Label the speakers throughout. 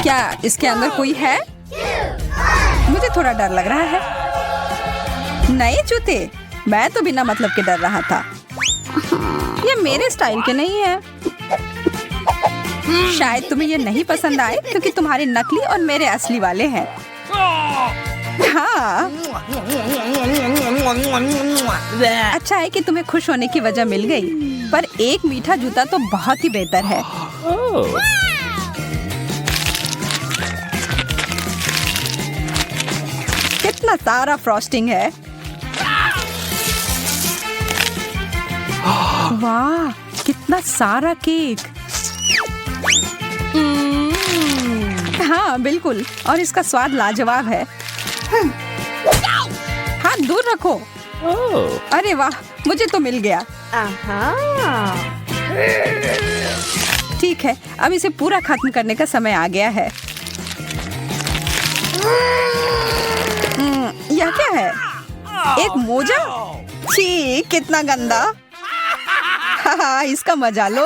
Speaker 1: क्या इसके अंदर कोई है? मुझे थोड़ा डर लग रहा है। नए जूते? मैं तो बिना मतलब के डर रहा था। ये मेरे स्टाइल के नहीं है। शायद तुम्हें ये नहीं पसंद आए क्योंकि तुम्हारे नकली और मेरे असली वाले हैं। हाँ, अच्छा है कि तुम्हें खुश होने की वजह मिल गई, पर एक मीठा जूता तो बहुत ही बेहतर है। कितना सारा फ्रॉस्टिंग है। वाह, कितना सारा केक। हाँ बिल्कुल, और इसका स्वाद लाजवाब है। हाथ दूर रखो। अरे वाह, मुझे तो मिल गया। ठीक है, अब इसे पूरा खत्म करने का समय आ गया है। यह क्या है? एक मोजा? छी, कितना गंदा। हाँ, इसका मजा लो।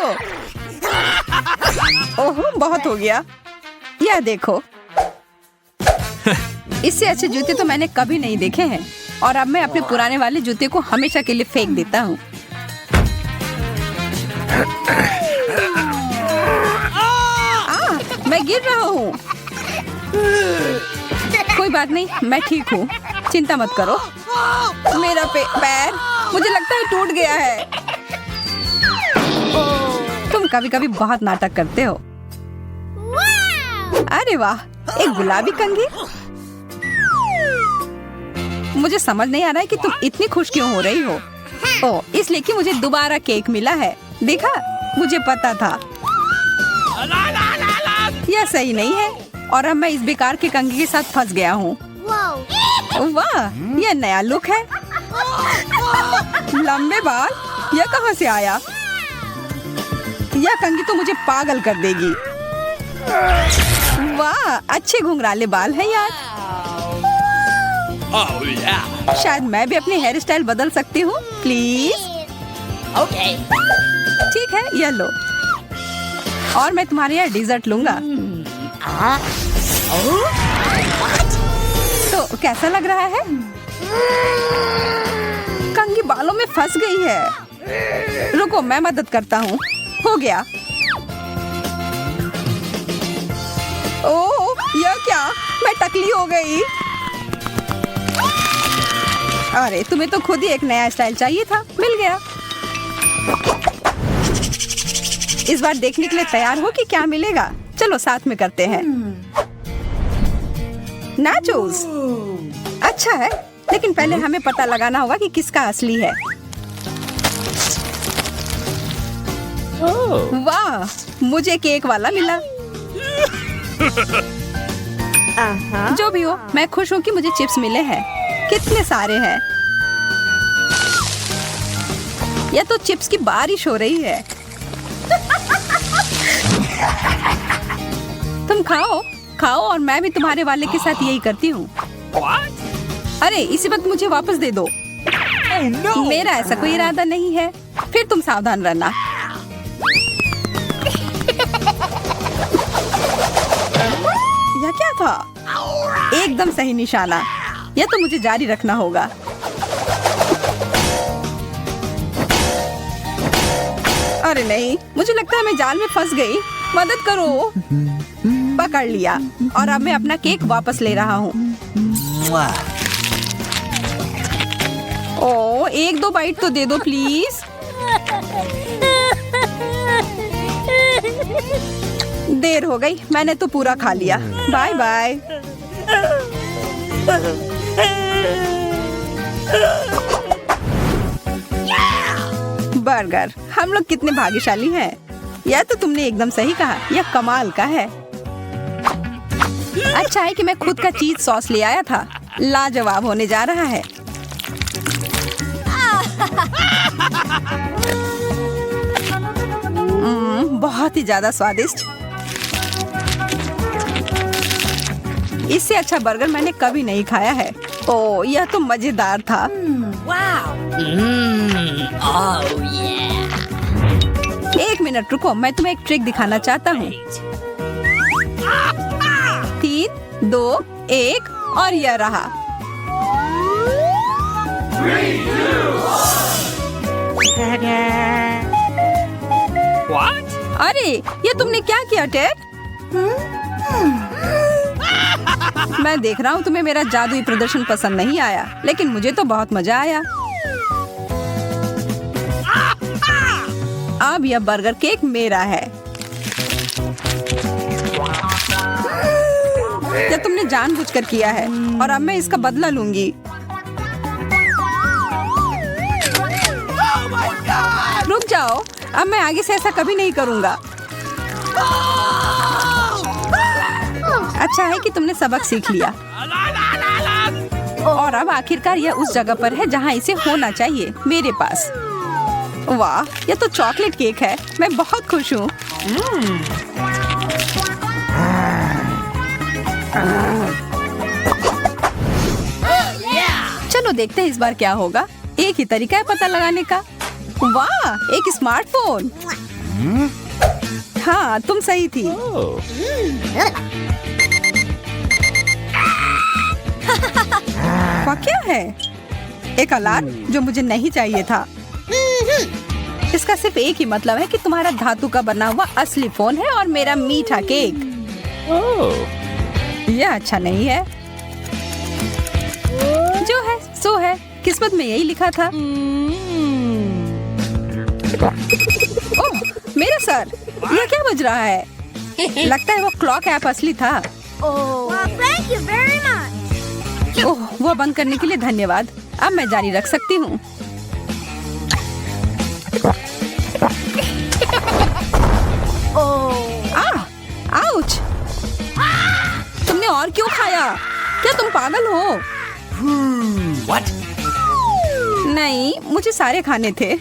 Speaker 1: ओह, बहुत हो गया। यह देखो। इससे अच्छे जूते तो मैंने कभी नहीं देखे हैं, और अब मैं अपने पुराने वाले जूते को हमेशा के लिए फेंक देता हूँ। मैं गिर रहा हूँ। कोई बात नहीं, मैं ठीक हूँ, चिंता मत करो। मेरा पैर मुझे लगता है टूट गया है। तुम कभी कभी बहुत नाटक करते हो। अरे वाह, एक गुलाबी कंघी। मुझे समझ नहीं आ रहा है कि तुम इतनी खुश क्यों हो रही हो। ओह, इसलिए कि मुझे दोबारा केक मिला है। देखा, मुझे पता था। यह सही नहीं है, और अब मैं इस बेकार के कंघी के साथ फंस गया हूँ। वाह, यह नया लुक है। लंबे बाल, यह कहाँ से आया? यह कंघी तो मुझे पागल कर देगी। वाह, अच्छे घुंघराले बाल हैं यार। शायद मैं भी अपनी हेयर स्टाइल बदल सकती हूँ, प्लीज। ओके, ठीक है, यह लो। और मैं तुम्हारे यहाँ डिजर्ट लूंगा। तो कैसा लग रहा है? कंघी बालों में फंस गई है। रुको, मैं मदद करता हूँ। हो गया। ओह, यह क्या? मैं टकली हो गई। अरे, तुम्हें तो खुद ही एक नया स्टाइल चाहिए था, मिल गया। इस बार देखने के लिए तैयार हो कि क्या मिलेगा? चलो साथ में करते हैं। नाचोस। अच्छा है, लेकिन पहले हमें पता लगाना होगा कि किसका असली है। वाह, मुझे केक वाला मिला। जो भी हो, मैं खुश हूँ कि मुझे चिप्स मिले हैं। कितने सारे हैं। यह तो चिप्स की बारिश हो रही है। तुम खाओ खाओ, और मैं भी तुम्हारे वाले के साथ यही करती हूँ। अरे, इसी वक्त मुझे वापस दे दो। मेरा ऐसा कोई इरादा नहीं है। फिर तुम सावधान रहना। यह क्या था? एकदम सही निशाना। यह तो मुझे जारी रखना होगा। अरे नहीं, मुझे लगता है मैं जाल में फंस गई। मदद करो। पकड़ लिया, और अब मैं अपना केक वापस ले रहा हूँ। ओह, एक दो बाइट तो दे दो प्लीज। देर हो गई, मैंने तो पूरा खा लिया। Bye bye. बर्गर, हम लोग कितने भाग्यशाली हैं। यह तो तुमने एकदम सही कहा, यह कमाल का है। अच्छा है कि मैं खुद का चीज सॉस ले आया था। लाजवाब होने जा रहा है। बहुत ही ज्यादा स्वादिष्ट। इससे अच्छा बर्गर मैंने कभी नहीं खाया है। ओह, यह तो मजेदार था। एक मिनट रुको, मैं तुम्हें एक ट्रिक दिखाना चाहता हूँ। 3, 2, 1 और यह रहा।
Speaker 2: What?
Speaker 1: अरे ये तुमने क्या किया टेड? मैं देख रहा हूँ तुम्हें मेरा जादुई प्रदर्शन पसंद नहीं आया, लेकिन मुझे तो बहुत मजा आया। अब यह बर्गर केक मेरा है। यह तुमने जानबूझकर किया है और अब मैं इसका बदला लूंगी। रुक जाओ, अब मैं आगे से ऐसा कभी नहीं करूंगा। अच्छा है कि तुमने सबक सीख लिया और अब आखिरकार यह उस जगह पर है जहाँ इसे होना चाहिए, मेरे पास। वाह, यह तो चॉकलेट केक है। मैं बहुत खुश हूँ। चलो देखते हैं इस बार क्या होगा। एक ही तरीका है पता लगाने का। वाह, एक स्मार्टफोन। हाँ, तुम सही थी। वह क्या है? एक अलार्म जो मुझे नहीं चाहिए था। इसका सिर्फ एक ही मतलब है कि तुम्हारा धातु का बना हुआ असली फोन है और मेरा मीठा केक। यह अच्छा नहीं है। जो है सो है, किस्मत में यही लिखा था। ओह, मेरा सर, यह क्या बज रहा है? लगता है वो क्लॉक ऐप असली था।
Speaker 3: Thank you very much.
Speaker 1: ओह, वह बंद करने के लिए धन्यवाद। अब मैं जारी रख सकती हूँ। आउच! तुमने और क्यों खाया? क्या तुम पागल हो?
Speaker 2: What?
Speaker 1: नहीं, मुझे सारे खाने थे।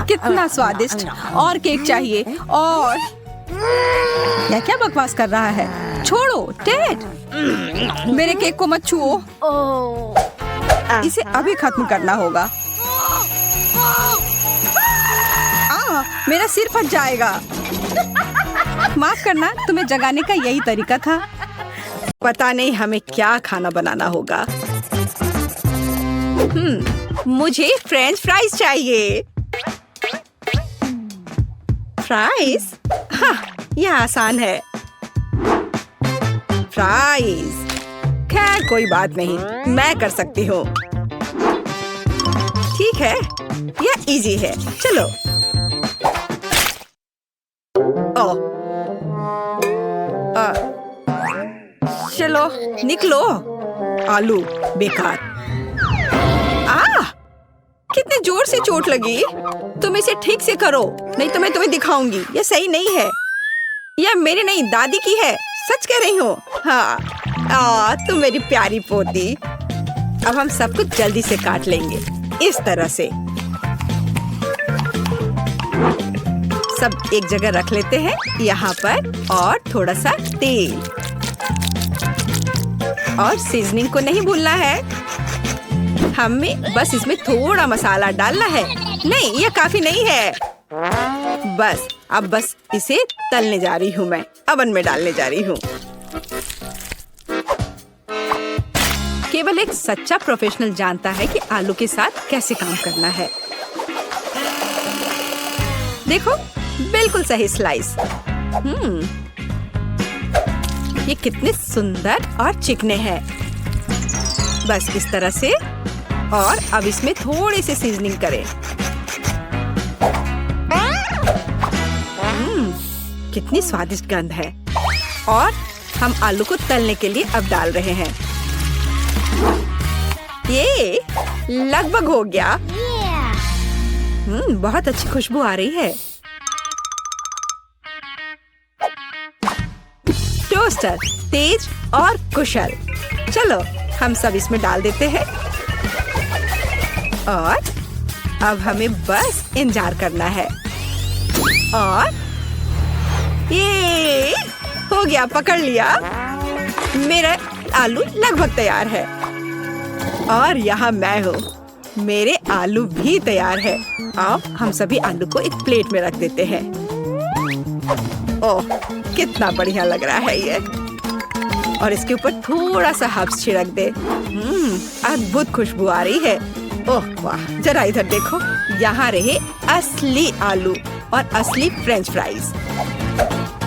Speaker 1: कितना स्वादिष्ट! और केक चाहिए। और यह क्या बकवास कर रहा है? छोड़ो टेड, मेरे केक को मत छुओ। इसे अभी खत्म करना होगा। मेरा सिर फट जाएगा। माफ करना, तुम्हें जगाने का यही तरीका था। पता नहीं हमें क्या खाना बनाना होगा। मुझे फ्रेंच फ्राइज चाहिए। फ्राइज? हाँ, यह आसान है। फ्राइज। खैर कोई बात नहीं, मैं कर सकती हूँ। ठीक है, यह इजी है। चलो। चलो निकलो। आलू बेकार। कितने जोर से चोट लगी। तुम इसे ठीक से करो, नहीं तो मैं तुम्हें दिखाऊंगी। यह सही नहीं है। यह मेरी नहीं, दादी की है। सच कह रही हूँ। हाँ, तुम मेरी प्यारी पोती। अब हम सब कुछ जल्दी से काट लेंगे, इस तरह से। सब एक जगह रख लेते हैं, यहाँ पर। और थोड़ा सा तेल और सीजनिंग को नहीं भूलना है। हमें बस इसमें थोड़ा मसाला डालना है। नहीं, यह काफी नहीं है। बस अब बस इसे तलने जा रही हूँ। मैं अवन में डालने जा रही हूँ। केवल एक सच्चा प्रोफेशनल जानता है कि आलू के साथ कैसे काम करना है। देखो, बिल्कुल सही स्लाइस। ये कितने सुंदर और चिकने हैं। बस इस तरह से। और अब इसमें थोड़ी सी सीजनिंग करें। कितनी स्वादिष्ट गंध है। और हम आलू को तलने के लिए अब डाल रहे हैं। ये लगभग हो गया। बहुत अच्छी खुशबू आ रही है। टोस्टर तेज और कुशल। चलो हम सब इसमें डाल देते हैं। और अब हमें बस इंतजार करना है। और ये हो गया, पकड़ लिया। मेरा आलू लगभग तैयार है। और यहाँ मैं हूँ, मेरे आलू भी तैयार है। अब हम सभी आलू को एक प्लेट में रख देते हैं। ओह, कितना बढ़िया लग रहा है ये। और इसके ऊपर थोड़ा सा हर्ब्स छिड़क दे। अद्भुत खुशबू आ रही है। ओह वाह, जरा इधर देखो, यहाँ रहे असली आलू और असली फ्रेंच फ्राइज।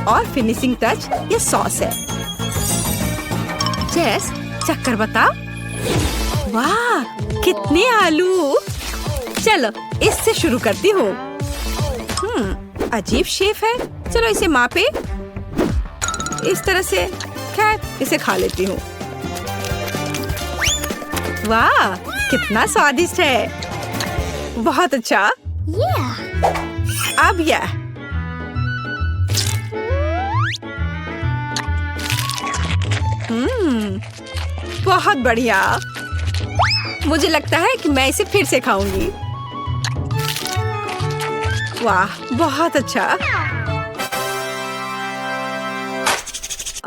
Speaker 1: और फिनिशिंग टच ये सॉस है। जेस, चक्कर बता। वाह, कितने आलू। चलो इससे शुरू करती हूँ। अजीब शेप है। चलो इसे मापे। इस तरह से। खैर, इसे खा लेती हूँ। वाह, कितना स्वादिष्ट है। बहुत अच्छा। अब यह बहुत बढ़िया। मुझे लगता है कि मैं इसे फिर से खाऊंगी। वाह, बहुत अच्छा।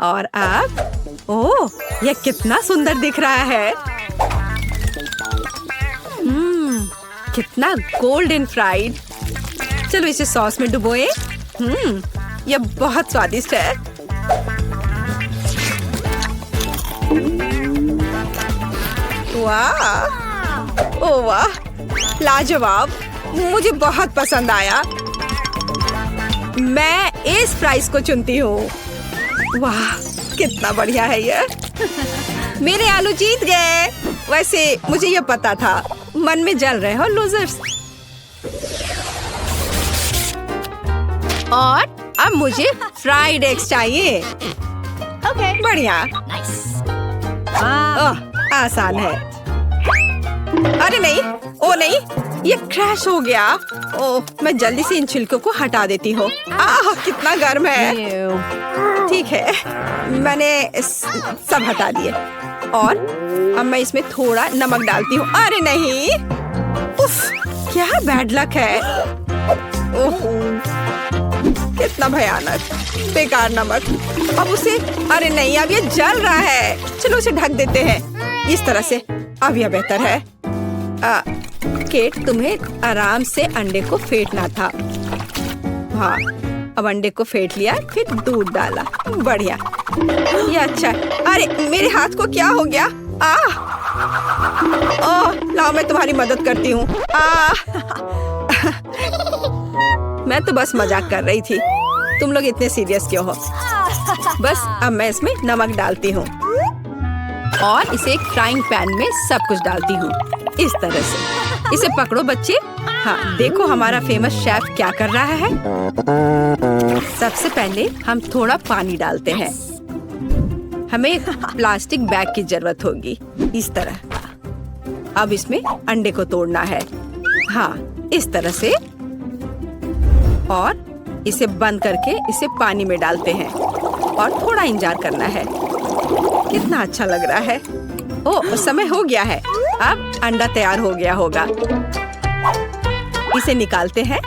Speaker 1: और अब ओह, यह कितना सुंदर दिख रहा है। कितना गोल्डन फ्राइड। चलो इसे सॉस में डुबोए। यह बहुत स्वादिष्ट है। वाह, ओह वाह, लाजवाब। मुझे बहुत पसंद आया। मैं इस प्राइस को चुनती हूँ। वाह, कितना बढ़िया है ये। मेरे आलू जीत गए। वैसे मुझे ये पता था। मन में जल रहे हो लूजर्स। और अब मुझे फ्राइड एग्स चाहिए। बढ़िया। ओह, आसान है। अरे नहीं, ओ नहीं, ये क्रैश हो गया। ओह, मैं जल्दी से इन छिलकों को हटा देती हूँ। कितना गर्म है। ठीक है, मैंने सब हटा दिए। और अब मैं इसमें थोड़ा नमक डालती हूँ। अरे नहीं, उफ, क्या बैड लक है। ओह, कितना भयानक, बेकार नमक। अब उसे, अरे नहीं, अब ये जल रहा है। चलो उसे ढक देते हैं इस तरह से। अब यह बेहतर है। केट, तुम्हें आराम से अंडे को फेंटना था। हाँ, अब अंडे को फेंट लिया, फिर दूध डाला। बढ़िया, ये अच्छा। अरे मेरे हाथ को क्या हो गया? ओह, लाओ मैं तुम्हारी मदद करती हूँ। मैं तो बस मजाक कर रही थी। तुम लोग इतने सीरियस क्यों हो? बस अब मैं इसमें नमक डालती हूँ और इसे एक फ्राइंग पैन में सब कुछ डालती हूँ इस तरह से। इसे पकड़ो बच्चे। हाँ, देखो हमारा फेमस शेफ क्या कर रहा है। सबसे पहले हम थोड़ा पानी डालते हैं। हमें एक प्लास्टिक बैग की जरूरत होगी इस तरह। अब इसमें अंडे को तोड़ना है। हाँ, इस तरह से। और इसे बंद करके इसे पानी में डालते हैं और थोड़ा इंतजार करना है। कितना अच्छा लग रहा है। ओह, समय हो गया है। अब अंडा तैयार हो गया होगा। इसे निकालते हैं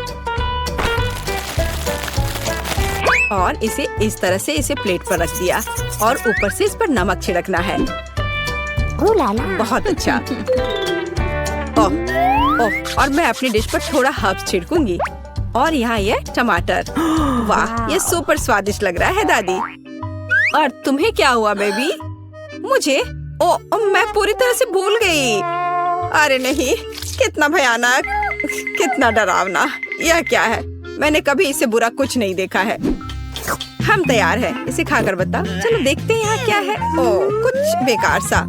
Speaker 1: और इसे इस तरह से इसे प्लेट पर रख दिया और ऊपर से इस पर नमक छिड़कना है। बहुत अच्छा। ओह, ओह, और मैं अपनी डिश पर थोड़ा हर्ब्स छिड़कूंगी। और यहाँ ये टमाटर। वाह, ये सुपर स्वादिष्ट लग रहा है दादी। और तुम्हें क्या हुआ बेबी? मुझे? ओह, मैं पूरी तरह से भूल गई। अरे नहीं, कितना भयानक, कितना डरावना। यह क्या है? मैंने कभी इससे बुरा कुछ नहीं देखा है। हम तैयार हैं। इसे खाकर बता। चलो देखते हैं यहाँ क्या है। ओह, कुछ बेकार सा।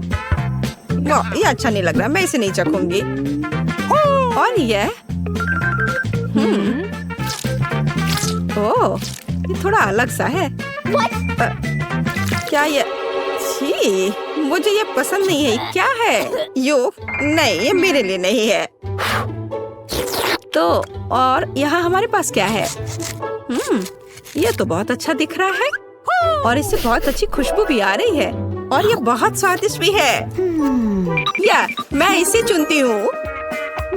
Speaker 1: वाह, ये अच्छा नहीं लग रहा। मैं इसे नहीं चखूंगी। और यह ओह, ये थोड़ा अलग सा है। क्या ये? छी, मुझे ये पसंद नहीं है। क्या है? यो, नहीं, ये मेरे लिए नहीं है। तो और यहाँ हमारे पास क्या है? ये तो बहुत अच्छा दिख रहा है और इससे बहुत अच्छी खुशबू भी आ रही है और ये बहुत स्वादिष्ट भी है। या मैं इसे चुनती हूँ।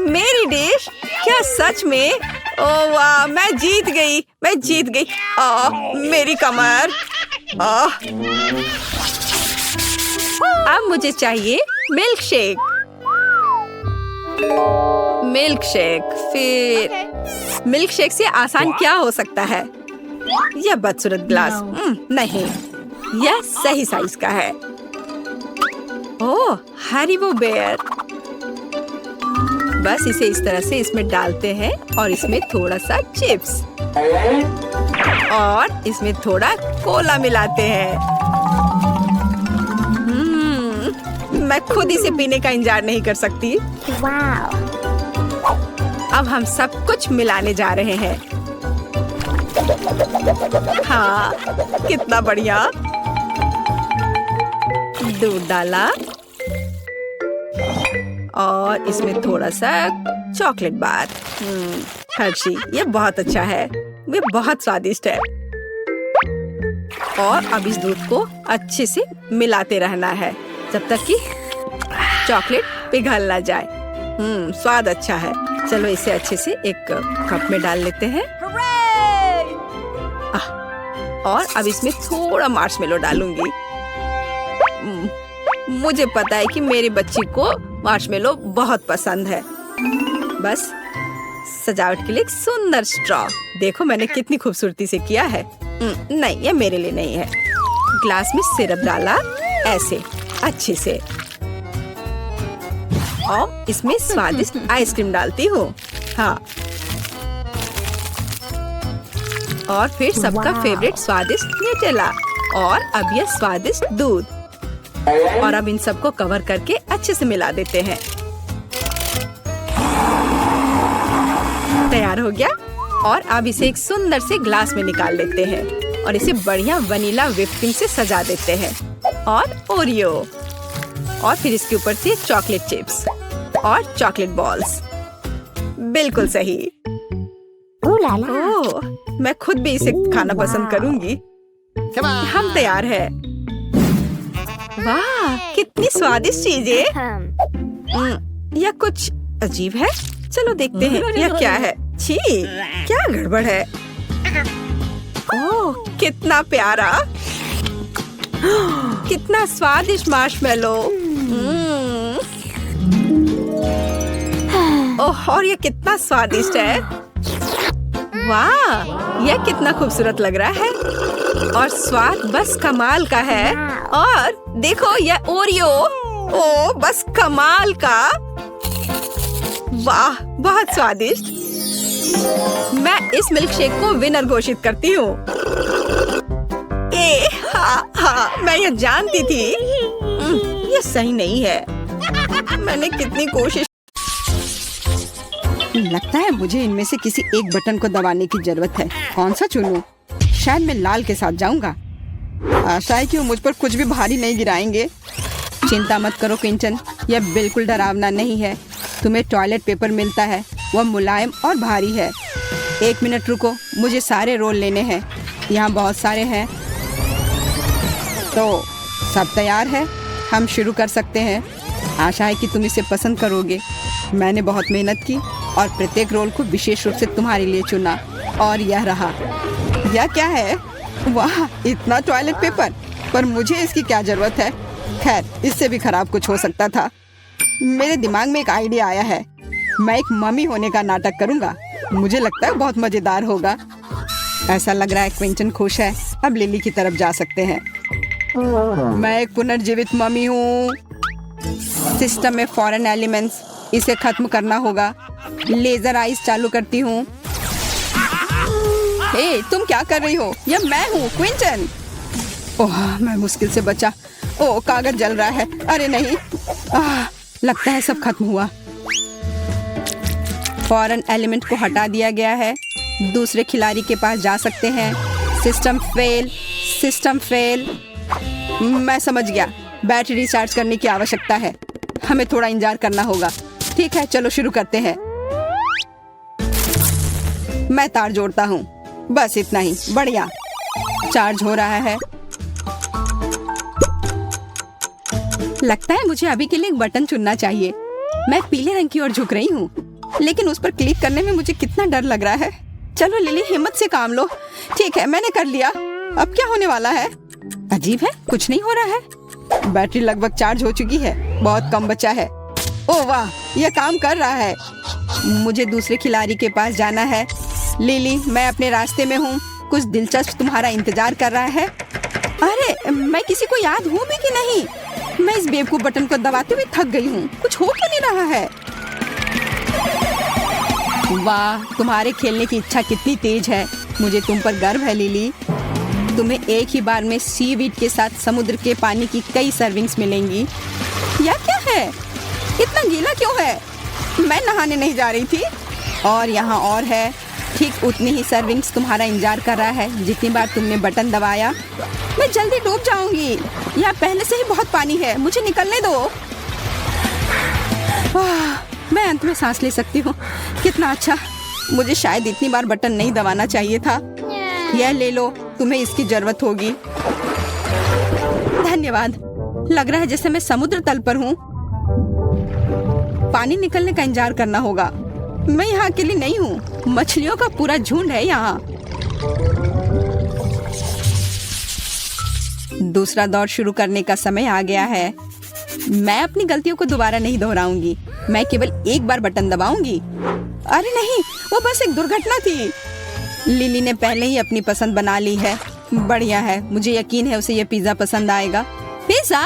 Speaker 1: मेरी डिश। क्या सच में? ओह वाह, मैं जीत गई, मैं जीत गई। मेरी कमर। मुझे चाहिए मिल्क शेक। मिल्क शेक, फिर मिल्क शेक से आसान क्या हो सकता है? यह बदसूरत ग्लास। नहीं, यह सही साइज का है। ओह, हरीबो बेयर। बस इसे इस तरह से इसमें डालते हैं और इसमें थोड़ा सा चिप्स और इसमें थोड़ा कोला मिलाते हैं। मैं खुद इसे पीने का इंतजार नहीं कर सकती।
Speaker 3: Wow.
Speaker 1: अब हम सब कुछ मिलाने जा रहे हैं। हाँ, कितना बढ़िया। दूध डाला और इसमें थोड़ा सा चॉकलेट बार। हर्शी, ये बहुत अच्छा है, ये बहुत स्वादिष्ट है। और अब इस दूध को अच्छे से मिलाते रहना है जब तक कि चॉकलेट पिघल ना जाए। स्वाद अच्छा है। चलो इसे अच्छे से एक कप में डाल लेते हैं। और अब इसमें थोड़ा मार्शमेलो डालूंगी। मुझे पता है कि मेरी बच्ची को मार्शमेलो बहुत पसंद है। बस सजावट के लिए एक सुंदर स्ट्रॉ। देखो मैंने कितनी खूबसूरती से किया है। नहीं, ये मेरे लिए नहीं है। ग्लास में सिरप डाला ऐसे अच्छे से और इसमें स्वादिष्ट आइसक्रीम डालती हूँ। हाँ, और फिर सबका फेवरेट स्वादिष्ट न्यूटेला और अब यह स्वादिष्ट दूध। और अब इन सबको कवर करके अच्छे से मिला देते हैं। तैयार हो गया। और अब इसे एक सुंदर से ग्लास में निकाल लेते हैं और इसे बढ़िया वनीला व्हिप क्रीम से सजा देते हैं और ओरियो और फिर इसके ऊपर से चॉकलेट चिप्स और चॉकलेट बॉल्स। बिल्कुल सही। ओह, मैं खुद भी इसे खाना पसंद करूंगी। हम तैयार हैं। वाह, कितनी स्वादिष्ट चीजें। यह कुछ अजीब है। चलो देखते हैं यह क्या है। छी, क्या गड़बड़ है। ओह, कितना प्यारा, कितना स्वादिष्ट मार्शमेलो। ओह, और यह कितना स्वादिष्ट है। वाह, यह कितना खूबसूरत लग रहा है और स्वाद बस कमाल का है। और देखो यह ओरियो, ओ बस कमाल का। वाह, बहुत स्वादिष्ट। मैं इस मिल्क शेक को विनर घोषित करती हूँ। हाँ, मैं यह जानती थी। यह सही नहीं है। मैंने कितनी कोशिश। लगता है मुझे इनमें से किसी एक बटन को दबाने की जरूरत है। कौन सा चुनूं? शायद मैं लाल के साथ जाऊंगा। आशा है कि वो मुझ पर कुछ भी भारी नहीं गिराएंगे। चिंता मत करो क्विंटन, यह बिल्कुल डरावना नहीं है। तुम्हें टॉयलेट पेपर मिलता है, वह मुलायम और भारी है। 1 मिनट रुको, मुझे सारे रोल लेने हैं। यहाँ बहुत सारे हैं। तो सब तैयार है, हम शुरू कर सकते हैं। आशा है कि तुम इसे पसंद करोगे। मैंने बहुत मेहनत की और प्रत्येक रोल को विशेष रूप से तुम्हारे लिए चुना और यह रहा। यह क्या है? वाह, इतना टॉयलेट पेपर, पर मुझे इसकी क्या जरूरत है। खैर, इससे भी खराब कुछ हो सकता था। मेरे दिमाग में एक आइडिया आया है। मैं एक मम्मी होने का नाटक करूंगा। मुझे लगता है बहुत मजेदार होगा। ऐसा लग रहा है क्विंटन खुश है। अब लिली की तरफ जा सकते हैं। मैं एक पुनर्जीवित मम्मी हूँ। सिस्टम में फॉरेन एलिमेंट्स, इसे खत्म करना होगा। लेजर आइस चालू करती हूँ। हे, तुम क्या कर रही हो? यह मैं हूँ, क्विंटन। ओह, मैं मुश्किल से बचा। ओह, कागज जल रहा है। अरे नहीं, लगता है सब खत्म हुआ। फॉरेन एलिमेंट को हटा दिया गया है। दूसरे खिलाड़ी के पास जा सकते हैं। System fail, system fail. मैं समझ गया, बैटरी रिचार्ज करने की आवश्यकता है। हमें थोड़ा इंतजार करना होगा। ठीक है, चलो शुरू करते हैं। मैं तार जोड़ता हूँ। बस इतना ही। बढ़िया, चार्ज हो रहा है। लगता है मुझे अभी के लिए एक बटन चुनना चाहिए। मैं पीले रंग की ओर झुक रही हूँ, लेकिन उस पर क्लिक करने में मुझे कितना डर लग रहा है। चलो लिली, हिम्मत से काम लो। ठीक है, मैंने कर लिया। अब क्या होने वाला है? अजीब है, कुछ नहीं हो रहा है। बैटरी लगभग चार्ज हो चुकी है, बहुत कम बचा है। ओह वाह, यह काम कर रहा है। मुझे दूसरे खिलाड़ी के पास जाना है। लिली, मैं अपने रास्ते में हूँ। कुछ दिलचस्प तुम्हारा इंतजार कर रहा है। अरे, मैं किसी को याद हूँ भी कि नहीं? मैं इस बेवकूफ बटन को दबाते हुए थक गई हूँ। कुछ हो क्यों नहीं रहा है? वाह, तुम्हारे खेलने की इच्छा कितनी तेज है। मुझे तुम पर गर्व है लिली। तुम्हें एक ही बार में सीवीड के साथ समुद्र के पानी की कई सर्विंग्स मिलेंगी। यह क्या है? इतना गीला क्यों है? मैं नहाने नहीं जा रही थी। और यहाँ और है। ठीक उतनी ही सर्विंग्स तुम्हारा इंतजार कर रहा है जितनी बार तुमने बटन दबाया। मैं जल्दी डूब जाऊंगी। यहाँ पहले से ही बहुत पानी है, मुझे निकलने दो। मैं अंत में सांस ले सकती हूँ। कितना अच्छा। मुझे शायद इतनी बार बटन नहीं दबाना चाहिए था। यह ले लो, तुम्हें इसकी जरूरत होगी। धन्यवाद। लग रहा है जैसे मैं समुद्र तल पर हूँ। पानी निकलने का इंतजार करना होगा। मैं यहाँ अकेली नहीं हूँ, मछलियों का पूरा झुंड है यहाँ। दूसरा दौर शुरू करने का समय आ गया है। मैं अपनी गलतियों को दोबारा नहीं दोहराऊंगी। मैं केवल एक बार बटन दबाऊंगी। अरे नहीं, वो बस एक दुर्घटना थी। लिली ने पहले ही अपनी पसंद बना ली है। बढ़िया है, मुझे यकीन है उसे ये पिज्जा पसंद आएगा। पिज्जा?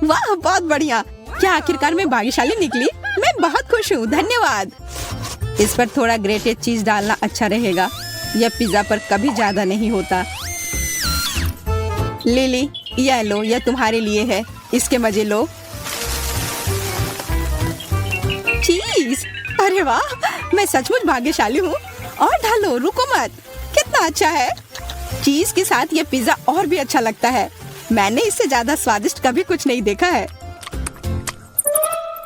Speaker 1: वाह, बहुत बढ़िया। क्या आखिरकार मैं भाग्यशाली निकली? मैं बहुत खुश हूँ, धन्यवाद। इस पर थोड़ा ग्रेटेड चीज डालना अच्छा रहेगा। यह पिज्जा पर कभी ज्यादा नहीं होता। लिली, यह लो, यह तुम्हारे लिए है। इसके मजे लो। चीज, अरे वाह, मैं सचमुच भाग्यशाली हूँ। और ढालो, रुको मत। कितना अच्छा है। चीज के साथ यह पिज्जा और भी अच्छा लगता है। मैंने इससे ज्यादा स्वादिष्ट कभी कुछ नहीं देखा है।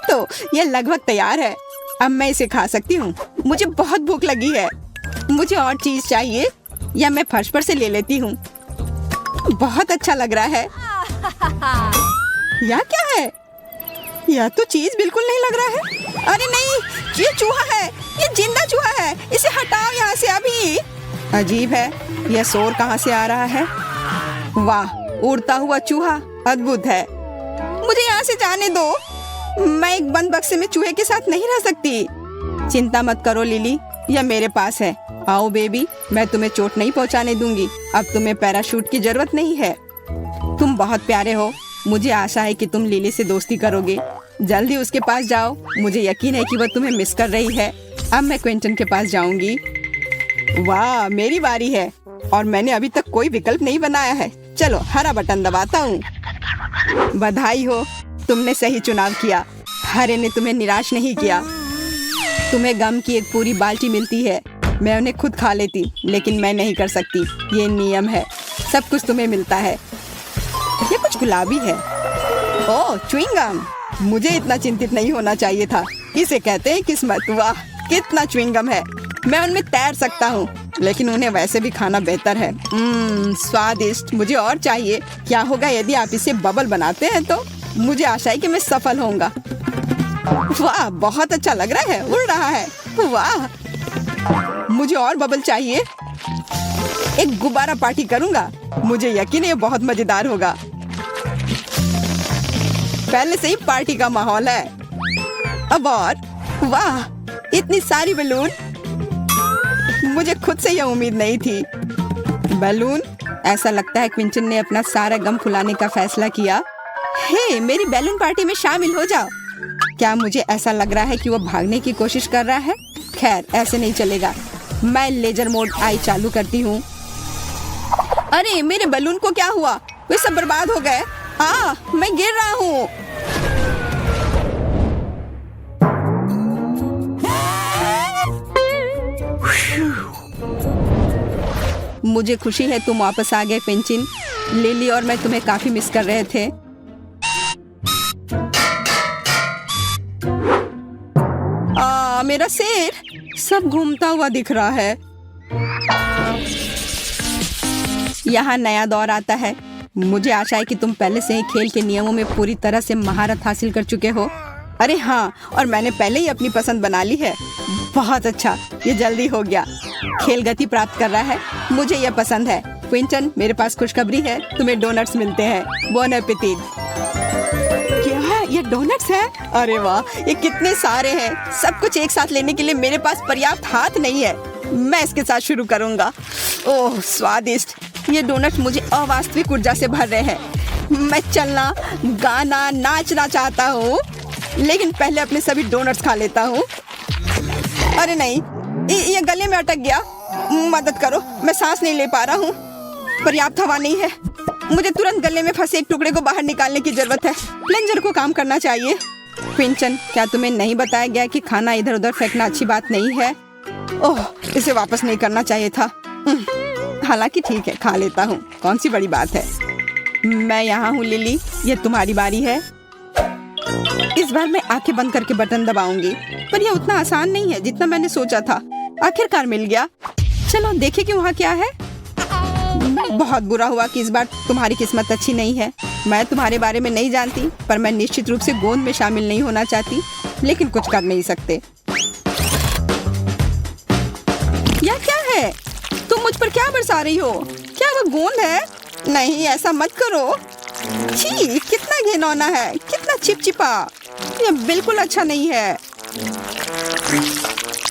Speaker 1: तो यह लगभग तैयार है। अब मैं इसे खा सकती हूँ। मुझे बहुत भूख लगी है। मुझे और चीज चाहिए, या मैं फर्श पर से ले लेती हूँ। बहुत अच्छा लग रहा है। यह क्या है? यह तो चीज बिल्कुल नहीं लग रहा है। अरे नहीं, ये चूहा है। ये जिंदा चूहा है। इसे हटाओ यहाँ से अभी। अजीब है, यह शोर कहाँ से आ रहा है? वाह, उड़ता हुआ चूहा, अद्भुत है। मुझे यहाँ से जाने दो। मैं एक बंद बक्से में चूहे के साथ नहीं रह सकती। चिंता मत करो लिली, यह मेरे पास है। आओ बेबी, मैं तुम्हें चोट नहीं पहुँचाने दूंगी। अब तुम्हें पैराशूट की जरूरत नहीं है। तुम बहुत प्यारे हो। मुझे आशा है कि तुम लिली से दोस्ती करोगे। जल्दी उसके पास जाओ। मुझे यकीन है कि वह तुम्हें मिस कर रही है। अब मैं क्विंटन के पास जाऊंगी। वाह, मेरी बारी है और मैंने अभी तक कोई विकल्प नहीं बनाया है। चलो, हरा बटन दबाता हूँ। बधाई हो, तुमने सही चुनाव किया। हरे ने तुम्हें निराश नहीं किया। तुम्हें गम की एक पूरी बाल्टी मिलती है। मैं उन्हें खुद खा लेती, लेकिन मैं नहीं कर सकती। ये नियम है। सब कुछ तुम्हें मिलता है। ये कुछ गुलाबी है। ओह, च्युइंगम। मुझे इतना चिंतित नहीं होना चाहिए था। इसे कहते हैं किस्मत। वाह, कितना च्युइंगम है। मैं उनमें तैर सकता हूँ, लेकिन उन्हें वैसे भी खाना बेहतर है। स्वादिष्ट। मुझे और चाहिए। क्या होगा यदि आप इसे बबल बनाते हैं? तो मुझे आशा है कि मैं सफल होऊंगा। वाह, बहुत अच्छा लग रहा है। उड़ रहा है। वाह, मुझे और बबल चाहिए। एक गुब्बारा पार्टी करूंगा। मुझे यकीन है ये बहुत मजेदार होगा। पहले से ही पार्टी का माहौल है। अब और, वाह, इतनी सारी बैलून। मुझे खुद से यह उम्मीद नहीं थी। बैलून? ऐसा लगता है क्विंटन ने अपना सारा गम फुलाने का फैसला किया। हे, मेरी बैलून पार्टी में शामिल हो जाओ। क्या मुझे ऐसा लग रहा है कि वो भागने की कोशिश कर रहा है? खैर, ऐसे नहीं चलेगा। मैं लेजर मोड आई चालू करती हूँ। अरे, मेरे बैलून को क्या हुआ? वे सब बर्बाद हो गए। मैं गिर रहा हूँ। मुझे खुशी है तुम वापस आ गए क्विंटन। लिली और मैं तुम्हें काफी मिस कर रहे थे। मेरा सिर सब घूमता हुआ दिख रहा है। यहाँ नया दौर आता है। मुझे आशा है कि तुम पहले से ही खेल के नियमों में पूरी तरह से महारत हासिल कर चुके हो। अरे हाँ, और मैंने पहले ही अपनी पसंद बना ली है। बहुत अच्छा, ये जल्दी हो गया। खेल गति प्राप्त कर रहा है। मुझे यह पसंद है। क्विंटन, मेरे पास खुशखबरी है। तुम्हें डोनट्स मिलते हैं। Bone appétit. क्या है ये? डोनट्स है? अरे वाह, ये कितने सारे हैं। सब कुछ एक साथ लेने के लिए मेरे पास पर्याप्त हाथ नहीं है। मैं इसके साथ शुरू करूंगा। ओह स्वादिष्ट, ये डोनट्स मुझे अवास्तविक ऊर्जा से भर रहे हैं। मैं चलना, गाना, नाचना चाहता हूँ, लेकिन पहले अपने सभी डोनट्स खा लेता हूँ। अरे नहीं, ये गले में अटक गया। मदद करो, मैं सांस नहीं ले पा रहा हूँ। पर्याप्त हवा नहीं है। मुझे तुरंत गले में फंसे एक टुकड़े को बाहर निकालने की जरूरत है। प्लंजर को काम करना चाहिए। क्विंटन, क्या तुम्हें नहीं बताया गया कि खाना इधर उधर फेंकना अच्छी बात नहीं है? ओह, इसे वापस नहीं करना चाहिए था। हालांकि ठीक है, खा लेता हूँ, कौन सी बड़ी बात है। मैं यहाँ हूँ लिली, ये तुम्हारी बारी है। इस बार मैं आंखें बंद करके बटन दबाऊंगी, पर यह उतना आसान नहीं है जितना मैंने सोचा था। आखिरकार मिल गया। चलो देखें कि वहाँ क्या है। बहुत बुरा हुआ कि इस बार तुम्हारी किस्मत अच्छी नहीं है। मैं तुम्हारे बारे में नहीं जानती, पर मैं निश्चित रूप से गोंद में शामिल नहीं होना चाहती, लेकिन कुछ कर नहीं सकते। यह क्या है? तुम मुझ पर क्या बरसा रही हो? क्या वो गोंद है? नहीं, ऐसा मत करो। छी, कितना घिनौना है, कितना चिपचिपा। यह बिल्कुल अच्छा नहीं है।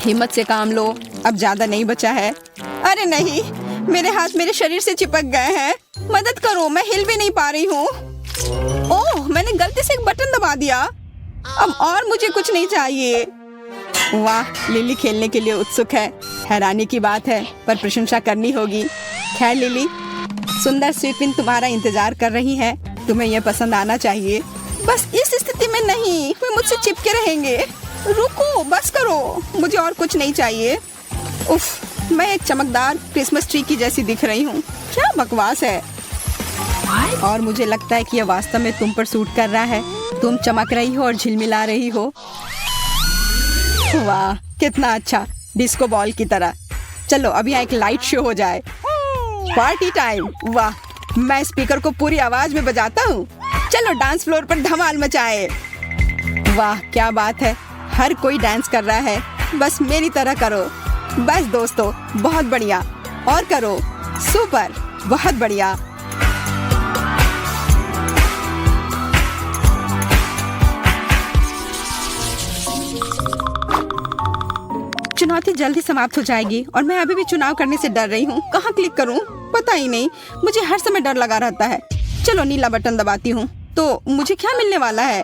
Speaker 1: हिम्मत से काम लो, अब ज्यादा नहीं बचा है। अरे नहीं, मेरे हाथ मेरे शरीर से चिपक गए हैं। मदद करो, मैं हिल भी नहीं पा रही हूँ। ओह, मैंने गलती से एक बटन दबा दिया। अब और मुझे कुछ नहीं चाहिए। वाह, लिली खेलने के लिए उत्सुक है। हैरानी की बात है, पर प्रशंसा करनी होगी। खैर लिली, सुंदर स्वीपिन तुम्हारा इंतजार कर रही है। तुम्हें यह पसंद आना चाहिए। बस इस स्थिति में नहीं, वे मुझसे चिपके रहेंगे। रुको, बस करो, मुझे और कुछ नहीं चाहिए। उफ, मैं एक चमकदार क्रिसमस ट्री की जैसी दिख रही हूँ। क्या बकवास है। और मुझे लगता है कि यह वास्तव में तुम पर सूट कर रहा है। तुम चमक रही हो और झिलमिला रही हो। वाह, कितना अच्छा, डिस्को बॉल की तरह। चलो अब यहाँ एक लाइट शो हो जाए। Party time. वाह, मैं स्पीकर को पूरी आवाज में बजाता हूँ। चलो डांस फ्लोर पर धमाल मचाए। वाह, क्या बात है, हर कोई डांस कर रहा है। बस मेरी तरह करो। बस दोस्तों, बहुत बढ़िया, और करो। सुपर, बहुत बढ़िया। चुनौती जल्दी समाप्त हो जाएगी और मैं अभी भी चुनाव करने से डर रही हूँ। कहाँ क्लिक करूँ पता ही नहीं। मुझे हर समय डर लगा रहता है। चलो नीला बटन दबाती हूँ तो मुझे क्या मिलने वाला है?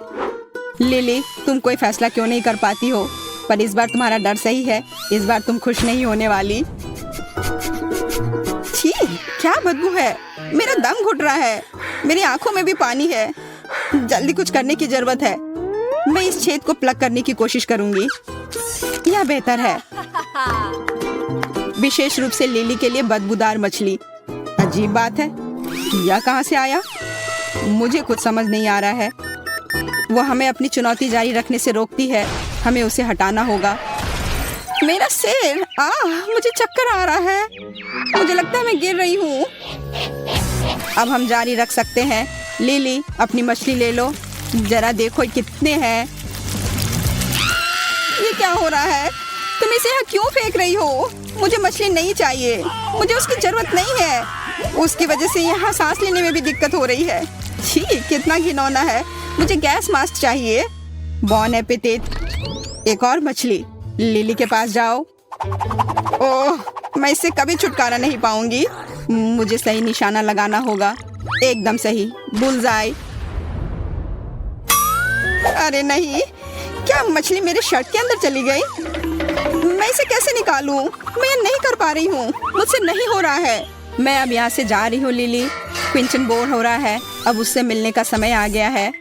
Speaker 1: लिली, तुम कोई फैसला क्यों नहीं कर पाती हो? पर इस बार तुम्हारा डर सही है। इस बार तुम खुश नहीं होने वाली। छी, क्या बदबू है। मेरा दम घुट रहा है। मेरी आंखों में भी पानी है। जल्दी कुछ करने की जरूरत है। मैं इस छेद को प्लग करने की कोशिश करूंगी। यह बेहतर है। विशेष रूप से लिली के लिए बदबूदार मछली। अजीब बात है, यह कहाँ से आया? मुझे कुछ समझ नहीं आ रहा है। वो हमें अपनी चुनौती जारी रखने से रोकती है। हमें उसे हटाना होगा। मेरा सिर, मुझे चक्कर आ रहा है। मुझे लगता है मैं गिर रही हूँ। अब हम जारी रख सकते हैं। लिली, अपनी मछली ले लो। जरा देखो कितने हैं। ये क्या हो रहा है? तुम इसे यहाँ क्यों फेंक रही हो? मुझे मछली नहीं चाहिए। मुझे उसकी जरूरत नहीं है। उसकी वजह से यहाँ सांस लेने में भी दिक्कत हो रही है। छी, कितना घिनौना है। मुझे गैस मास्क चाहिए। बॉन एपिटेट। एक और मछली। लिली के पास जाओ। ओह, मैं इससे कभी छुटकारा नहीं पाऊंगी। मुझे सही निशाना लगाना होगा। एकदम सही, बुलजाई। अरे नहीं, क्या मछली मेरे शर्ट के अंदर चली गई? मैं इसे कैसे निकालूं? मैं ये नहीं कर पा रही हूँ। मुझसे नहीं हो रहा है। मैं अब यहाँ से जा रही हूँ लिली। क्विंटन बोर हो रहा है। अब उससे मिलने का समय आ गया है।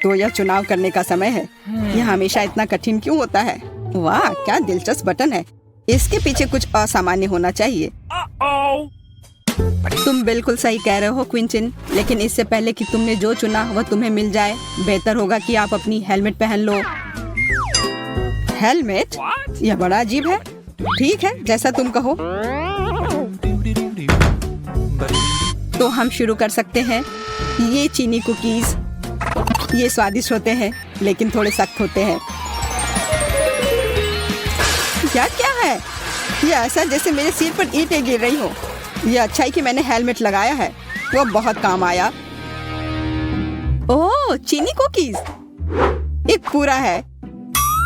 Speaker 1: तो यह चुनाव करने का समय है। यह हमेशा इतना कठिन क्यों होता है? वाह, क्या दिलचस्प बटन है। इसके पीछे कुछ असामान्य होना चाहिए। तुम बिल्कुल सही कह रहे हो क्विंटन, लेकिन इससे पहले कि तुमने जो चुना वह तुम्हें मिल जाए, बेहतर होगा कि आप अपनी हेलमेट पहन लो। हेलमेट? यह बड़ा अजीब है। ठीक है, जैसा तुम कहो। तो हम शुरू कर सकते हैं। ये चीनी कुकीज, ये स्वादिष्ट होते हैं लेकिन थोड़े सख्त होते हैं। क्या क्या है? यह ऐसा जैसे मेरे सिर पर ईंटें गिर रही हो। यह अच्छा है कि मैंने हेलमेट लगाया है। वो बहुत काम आया। ओह, चीनी कुकीज। एक पूरा है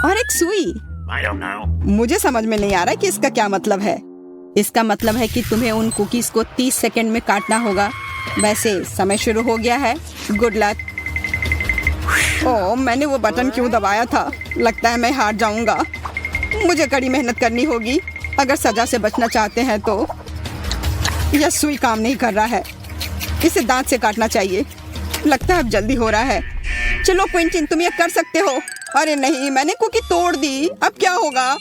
Speaker 1: और एक सुई।
Speaker 2: I don't know.
Speaker 1: मुझे समझ में नहीं आ रहा कि इसका क्या मतलब है। इसका मतलब है कि तुम्हें उन कुकीज को 30 सेकंड में काटना होगा। वैसे समय शुरू हो गया है। Good luck. ओह, मैंने वो बटन क्यों दबाया था? लगता है मैं हार जाऊंगा। मुझे कड़ी मेहनत करनी होगी अगर सजा से बचना चाहते हैं तो। यह सुई काम नहीं कर रहा है। इसे दांत से काटना चाहिए। लगता है अब जल्दी हो रहा है। चलो क्विंटिन, तुम ये कर सकते हो। अरे नहीं, मैंने कुकी तोड़ दी। अब क्या होगा?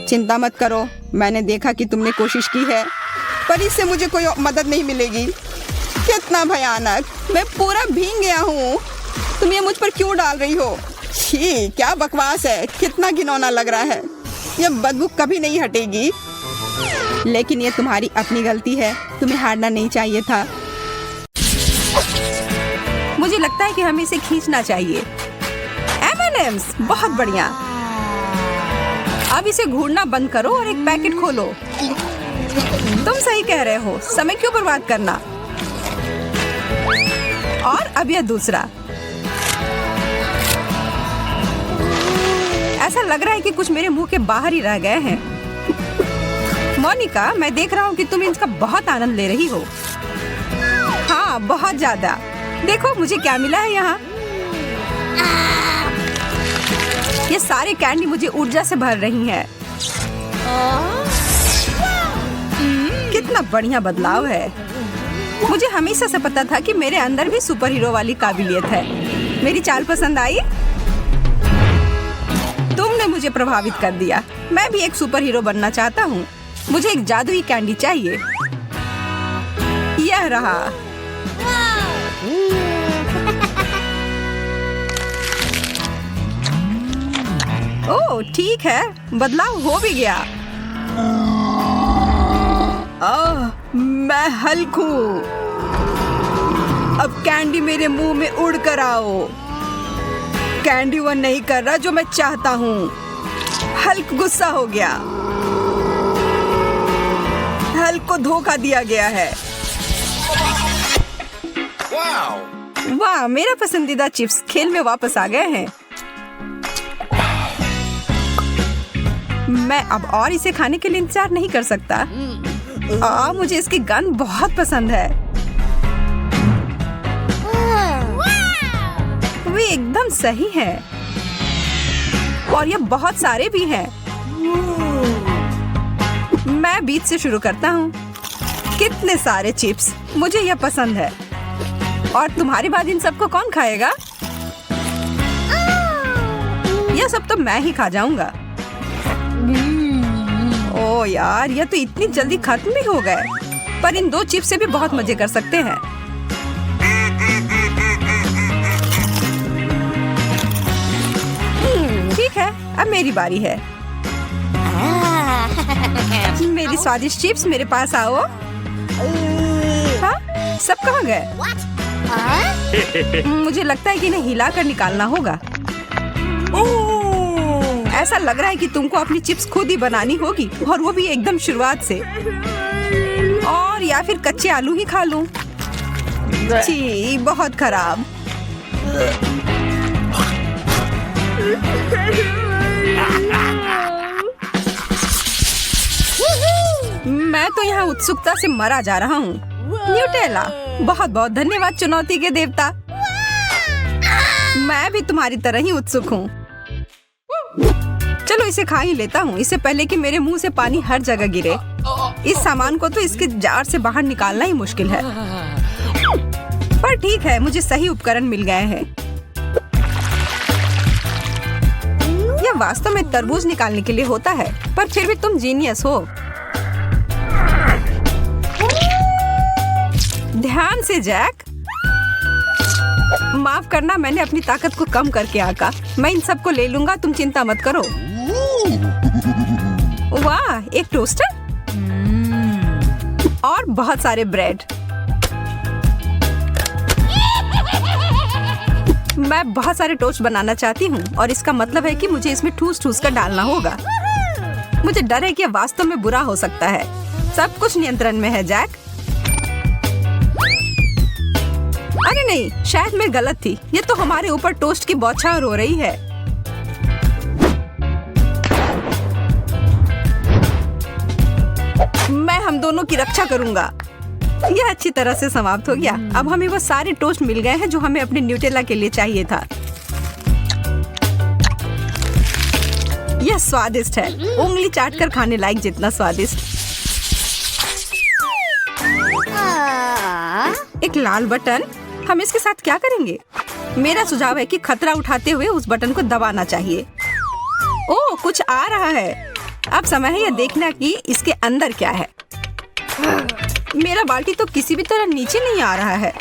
Speaker 1: चिंता मत करो, मैंने देखा कि तुमने कोशिश की है, पर इससे मुझे कोई मदद नहीं मिलेगी। कितना भयानक! मैं पूरा भीग गया हूँ। तुम ये मुझ पर क्यों डाल रही हो? छी, क्या बकवास है। कितना घिनौना लग रहा है। यह बदबू कभी नहीं हटेगी। लेकिन ये तुम्हारी अपनी गलती है। तुम्हें हारना नहीं चाहिए था। मुझे लगता है कि हमें इसे खींचना चाहिए। M&M's, बहुत बढ़िया। अब इसे घूरना बंद करो और एक पैकेट खोलो। तुम सही कह रहे हो, समय क्यों बर्बाद करना। और अब यह दूसरा। ऐसा लग रहा है कि कुछ मेरे मुंह के बाहर ही रह गए हैं। मोनिका, मैं देख रहा हूँ कि तुम इसका बहुत आनंद ले रही हो। हाँ, बहुत ज्यादा। देखो मुझे क्या मिला है यहाँ। ये सारे कैंडी मुझे ऊर्जा से भर रही हैं। कितना बढ़िया बदलाव है। मुझे हमेशा से पता था कि मेरे अंदर भी सुपर हीरो वाली काबिलियत है। मेरी चाल पसंद आई? तुमने मुझे प्रभावित कर दिया। मैं भी एक सुपर हीरो बनना चाहता हूँ। मुझे एक जादुई कैंडी चाहिए। यह रहा। ओह, ठीक है, बदलाव हो भी गया। मैं हल्क हूँ। अब कैंडी मेरे मुंह में उड़ कर आओ। कैंडी वो नहीं कर रहा जो मैं चाहता हूँ। हल्क गुस्सा हो गया। हल्क को धोखा दिया गया है। वाह, मेरा पसंदीदा चिप्स खेल में वापस आ गए हैं। मैं अब और इसे खाने के लिए इंतजार नहीं कर सकता। मुझे इसकी गंध बहुत पसंद है। वे एकदम सही है और ये बहुत सारे भी हैं। मैं बीच से शुरू करता हूँ। कितने सारे चिप्स, मुझे यह पसंद है। और तुम्हारे बाद इन सबको कौन खाएगा? यह सब तो मैं ही खा जाऊंगा। ओ यार, यह तो इतनी जल्दी खत्म भी हो गए। पर इन 2 चिप्स से भी बहुत मजे कर सकते हैं। ठीक है, अब मेरी बारी है। मेरी स्वादिष्ट चिप्स, मेरे पास आओ। हाँ, सब कहाँ गए? मुझे लगता है कि इन्हें हिला कर निकालना होगा। ऐसा लग रहा है कि तुमको अपनी चिप्स खुद ही बनानी होगी, और वो भी एकदम शुरुआत से। और या फिर कच्चे आलू ही खा लूं। छी, बहुत खराब। मैं तो यहाँ उत्सुकता से मरा जा रहा हूँ। न्यूटेला, बहुत बहुत धन्यवाद चुनौती के देवता। मैं भी तुम्हारी तरह ही उत्सुक हूँ। चलो इसे खा ही लेता हूँ, इससे पहले कि मेरे मुंह से पानी हर जगह गिरे। इस सामान को तो इसके जार से बाहर निकालना ही मुश्किल है। पर ठीक है, मुझे सही उपकरण मिल गए हैं। यह वास्तव में तरबूज निकालने के लिए होता है, पर फिर भी तुम जीनियस हो। ध्यान से जैक। माफ करना, मैंने अपनी ताकत को कम करके आका। मैं इन सबको ले लूंगा, तुम चिंता मत करो। वाह, एक टोस्टर और बहुत सारे ब्रेड। मैं बहुत सारे टोस्ट बनाना चाहती हूँ और इसका मतलब है कि मुझे इसमें ठूस ठूस कर डालना होगा। मुझे डर है कि यह वास्तव में बुरा हो सकता है। सब कुछ नियंत्रण में है जैक। अरे नहीं, शायद मैं गलत थी। ये तो हमारे ऊपर टोस्ट की बौछार हो रही है। मैं हम दोनों की रक्षा करूंगा। यह अच्छी तरह से समाप्त हो गया। अब हमें वो सारे टोस्ट मिल गए हैं जो हमें अपने न्यूटेला के लिए चाहिए था। यह स्वादिष्ट है, उंगली चाट कर खाने लायक जितना स्वादिष्ट। एक लाल बटन, हम इसके साथ क्या करेंगे? मेरा सुझाव है कि खतरा उठाते हुए उस बटन को दबाना चाहिए। ओह, कुछ आ रहा है। अब समय है यह देखना कि इसके अंदर क्या है। मेरा बाल्टी तो किसी भी तरह नीचे नहीं आ रहा है।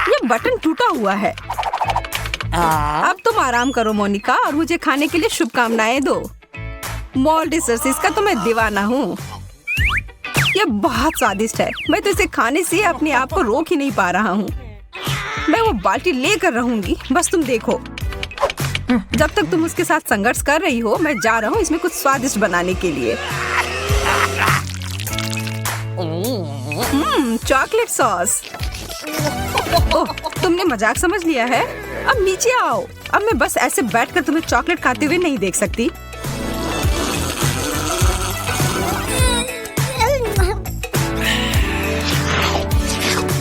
Speaker 1: यह बटन टूटा हुआ है। अब तुम आराम करो मोनिका और मुझे खाने के लिए शुभकामनाएं दो। मॉल्टिसर्स, इसका तो मैं दीवाना हूँ। यह बहुत स्वादिष्ट है। मैं तो इसे खाने से अपने आप को रोक ही नहीं पा रहा हूँ। मैं वो बाल्टी लेकर रहूंगी, बस तुम देखो। जब तक तुम उसके साथ संघर्ष कर रही हो, मैं जा रहा हूँ इसमें कुछ स्वादिष्ट बनाने के लिए। Chocolate sauce. ओह, तुमने मजाक समझ लिया है। अब नीचे आओ। अब मैं बस ऐसे बैठकर तुम्हें चॉकलेट खाते हुए नहीं देख सकती।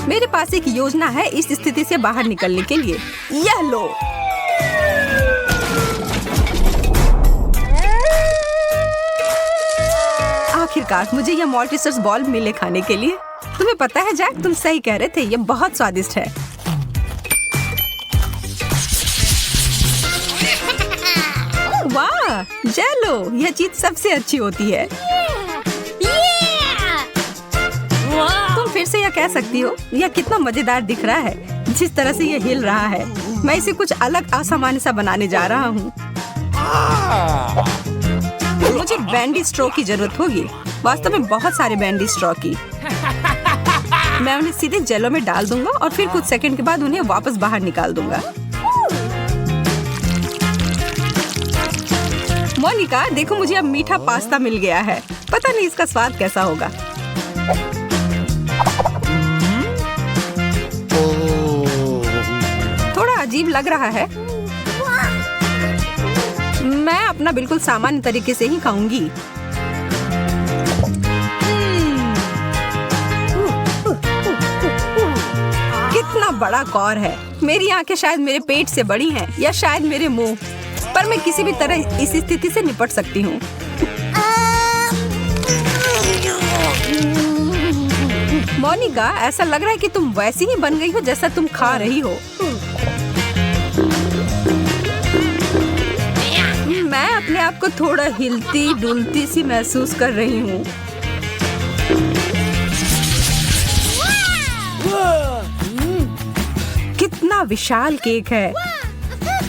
Speaker 1: मेरे पास एक योजना है इस स्थिति से बाहर निकलने के लिए। यह लो। आखिरकार मुझे यह मॉल्टिसर्स बॉल मिले खाने के लिए। तुम्हें पता है जैक, तुम सही कह रहे थे, यह बहुत स्वादिष्ट है। वाह, जेलो, यह चीज सबसे अच्छी होती है। तुम फिर से यह कह सकती हो। यह कितना मजेदार दिख रहा है जिस तरह से यह हिल रहा है। मैं इसे कुछ अलग असामान्य सा बनाने जा रहा हूँ। मुझे बैंडी स्ट्रॉ की जरूरत होगी। वास्तव में बहुत सारे बैंडी स्ट्रॉ की। मैं उन्हें सीधे जेलो में डाल दूंगा और फिर कुछ सेकंड के बाद उन्हें वापस बाहर निकाल दूंगा। मोनिका, देखो मुझे अब मीठा पास्ता मिल गया है। पता नहीं इसका स्वाद कैसा होगा। थोड़ा अजीब लग रहा है। मैं अपना बिल्कुल सामान्य तरीके से ही खाऊंगी। कितना बड़ा कौर है। मेरी आंखें शायद मेरे पेट से बड़ी हैं या शायद मेरे मुंह, पर मैं किसी भी तरह इस स्थिति से निपट सकती हूँ। मोनिका, ऐसा लग रहा है कि तुम वैसी ही बन गई हो जैसा तुम खा रही हो। मैं अपने आप को थोड़ा हिलती डुलती सी महसूस कर रही हूँ। कितना विशाल केक है।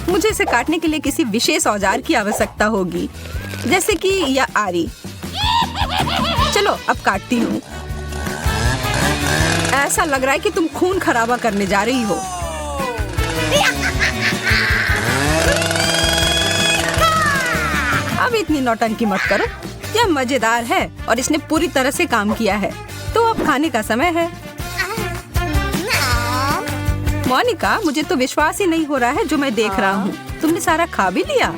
Speaker 1: मुझे इसे काटने के लिए किसी विशेष औजार की आवश्यकता होगी, जैसे कि यह आरी। चलो अब काटती हूँ। ऐसा लग रहा है कि तुम खून खराबा करने जा रही हो। अब इतनी नौटंकी मत करो। यह मजेदार है और इसने पूरी तरह से काम किया है। तो अब खाने का समय है। मोनिका, मुझे तो विश्वास ही नहीं हो रहा है जो मैं देख रहा हूँ। तुमने सारा खा भी लिया।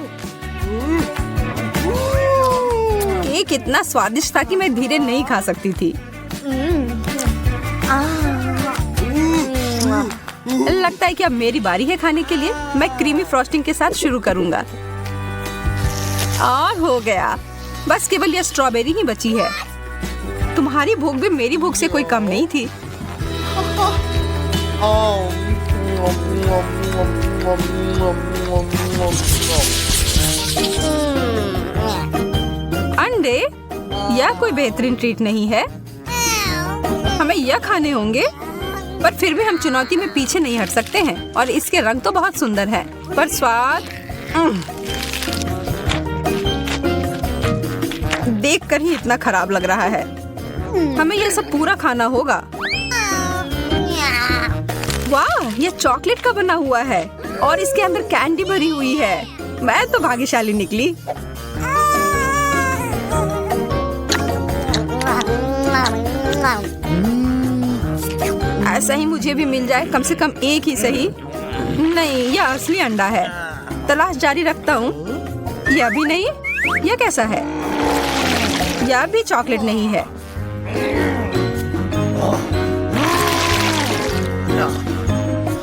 Speaker 1: केक इतना स्वादिष्ट था कि मैं धीरे नहीं खा सकती थी। लगता है कि अब मेरी बारी है खाने के लिए। मैं क्रीमी फ्रॉस्टिंग के साथ शुरू करूंगा। और हो गया। बस केवल यह स्ट्रॉबेरी ही बची है। तुम्हारी भूख भी मेरी भूख से कोई कम नहीं थी। अंडे, यह कोई बेहतरीन ट्रीट नहीं है। हमें यह खाने होंगे, पर फिर भी हम चुनौती में पीछे नहीं हट सकते हैं। और इसके रंग तो बहुत सुंदर है, पर स्वाद देखकर ही इतना खराब लग रहा है। हमें यह सब पूरा खाना होगा। वाह, यह चॉकलेट का बना हुआ है और इसके अंदर कैंडी भरी हुई है। मैं तो भाग्यशाली निकली। ऐसा ही मुझे भी मिल जाए, कम से कम एक ही सही। नहीं, यह असली अंडा है। तलाश जारी रखता हूँ। यह भी नहीं। यह कैसा है? यह भी चॉकलेट नहीं है।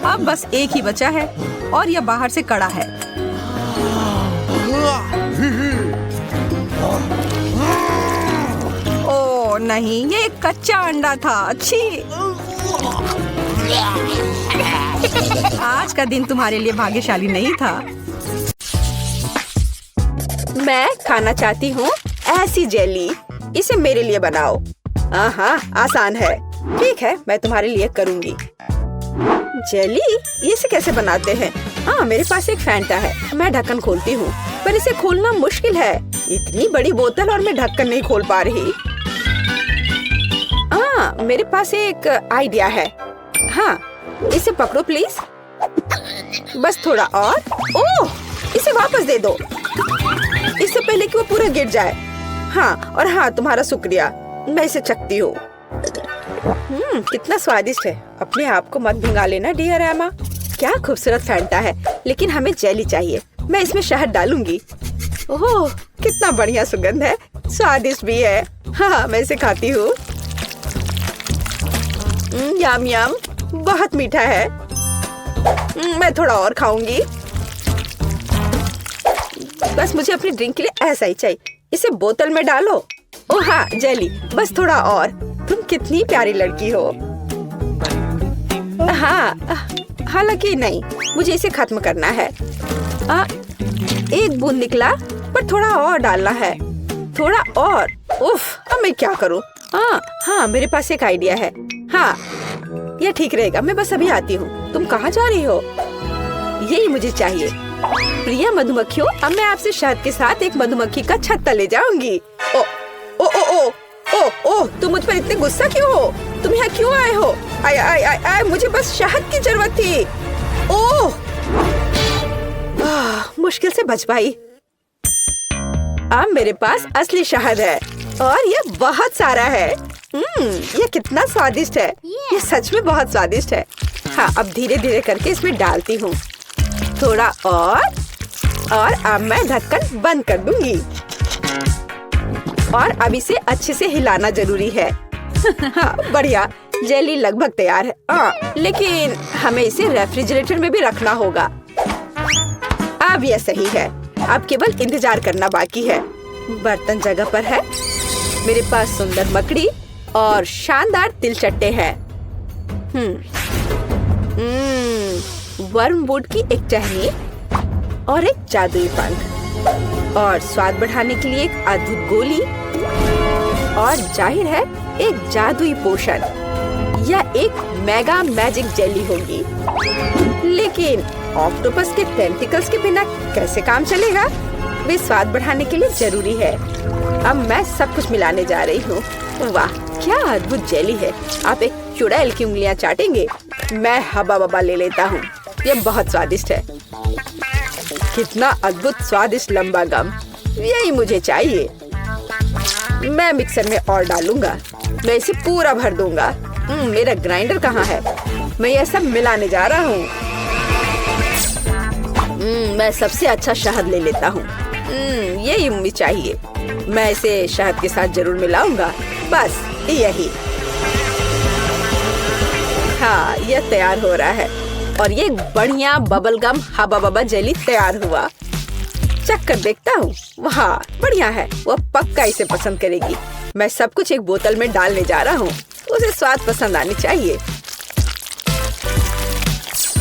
Speaker 1: अब बस एक ही बचा है और यह बाहर से कड़ा है। ओह नहीं, ये एक कच्चा अंडा था। अच्छी। आज का दिन तुम्हारे लिए भाग्यशाली नहीं था। मैं खाना चाहती हूँ ऐसी जेली। इसे मेरे लिए बनाओ। हाँ, आसान है। ठीक है, मैं तुम्हारे लिए करूँगी। जेली? इसे कैसे बनाते हैं? हाँ, मेरे पास एक फैंटा है। मैं ढक्कन खोलती हूँ, पर इसे खोलना मुश्किल है। इतनी बड़ी बोतल और मैं ढक्कन नहीं खोल पा रही। हाँ, मेरे पास एक आइडिया है। हाँ, इसे पकड़ो प्लीज। बस थोड़ा और। ओह, इसे वापस दे दो, इससे पहले कि वो पूरा गिर जाए। हाँ, और हाँ, तुम्हारा शुक्रिया। मैं इसे चखती हूँ। कितना स्वादिष्ट है। अपने आप को मत भिंगा लेना डियर एमा। क्या खूबसूरत फैंटा है, लेकिन हमें जेली चाहिए। मैं इसमें शहद डालूंगी। ओह, कितना बढ़िया सुगंध है। स्वादिष्ट भी है। हाँ, मैं इसे खाती हूँ। यम यम, बहुत मीठा है। मैं थोड़ा और खाऊंगी। बस मुझे अपनी ड्रिंक के लिए ऐसा ही चाहिए। इसे बोतल में डालो। ओह हाँ, जेली, बस थोड़ा और। तुम कितनी प्यारी लड़की हो। हाँ, हालांकि नहीं, मुझे इसे खत्म करना है। एक बूंद निकला, पर थोड़ा और डालना है। थोड़ा और। उफ, अब मैं क्या करूँ? हाँ, मेरे पास एक आइडिया है। हाँ, यह ठीक रहेगा। मैं बस अभी आती हूँ। तुम कहाँ जा रही हो? यही मुझे चाहिए। प्रिय मधुमक्खियों, अब मैं आपसे शहद के साथ एक मधुमक्खी का छत्ता ले जाऊंगी। ओ ओ ओ ओ ओ ओ, तुम मुझ पर इतने गुस्सा क्यों हो? तुम यहाँ क्यों आए हो? आय आय आय आय, मुझे बस शहद की जरूरत थी। ओह, मुश्किल से बच पाई। अब मेरे पास असली शहद है और ये बहुत सारा है। ये कितना स्वादिष्ट है। ये सच में बहुत स्वादिष्ट है। हाँ, अब धीरे धीरे करके इसमें डालती हूँ। थोड़ा और अब मैं ढक्कन बंद कर दूंगी। और अब इसे अच्छे से हिलाना जरूरी है। हाँ, बढ़िया। जेली लगभग तैयार है। लेकिन हमें इसे रेफ्रिजरेटर में भी रखना होगा। अब यह सही है। अब केवल इंतजार करना बाकी है। बर्तन जगह पर है। मेरे पास सुंदर मकड़ी और शानदार तिलचट्टे हैं। वर्मवुड की एक टहनी और एक जादुई पंख और स्वाद बढ़ाने के लिए एक अद्भुत गोली और जाहिर है एक जादुई पोशन। यह एक मेगा मैजिक जेली होगी। लेकिन ऑक्टोपस के टेंटिकल्स के बिना कैसे काम चलेगा? वे स्वाद बढ़ाने के लिए जरूरी है। अब मैं सब कुछ मिलाने जा रही हूँ। वाह, क्या अद्भुत जेली है। आप एक चुड़ैल की उंगलियां चाटेंगे। मैं हबा बबा ले लेता हूँ। यह बहुत स्वादिष्ट है। कितना अद्भुत स्वादिष्ट लंबा गम। यही मुझे चाहिए। मैं मिक्सर में और डालूंगा। मैं इसे पूरा भर दूंगा। मेरा ग्राइंडर कहाँ है? मैं यह सब मिलाने जा रहा हूँ। मैं सबसे अच्छा शहद ले लेता हूँ। यही मुझे चाहिए। मैं इसे शहद के साथ जरूर मिलाऊंगा। बस यही। हाँ, यह तैयार हो रहा है और ये बढ़िया बबल गम हबा बबा जेली तैयार हुआ। चख कर देखता हूँ। वाह, बढ़िया है। वो पक्का इसे पसंद करेगी। मैं सब कुछ एक बोतल में डालने जा रहा हूँ। उसे स्वाद पसंद आनी चाहिए।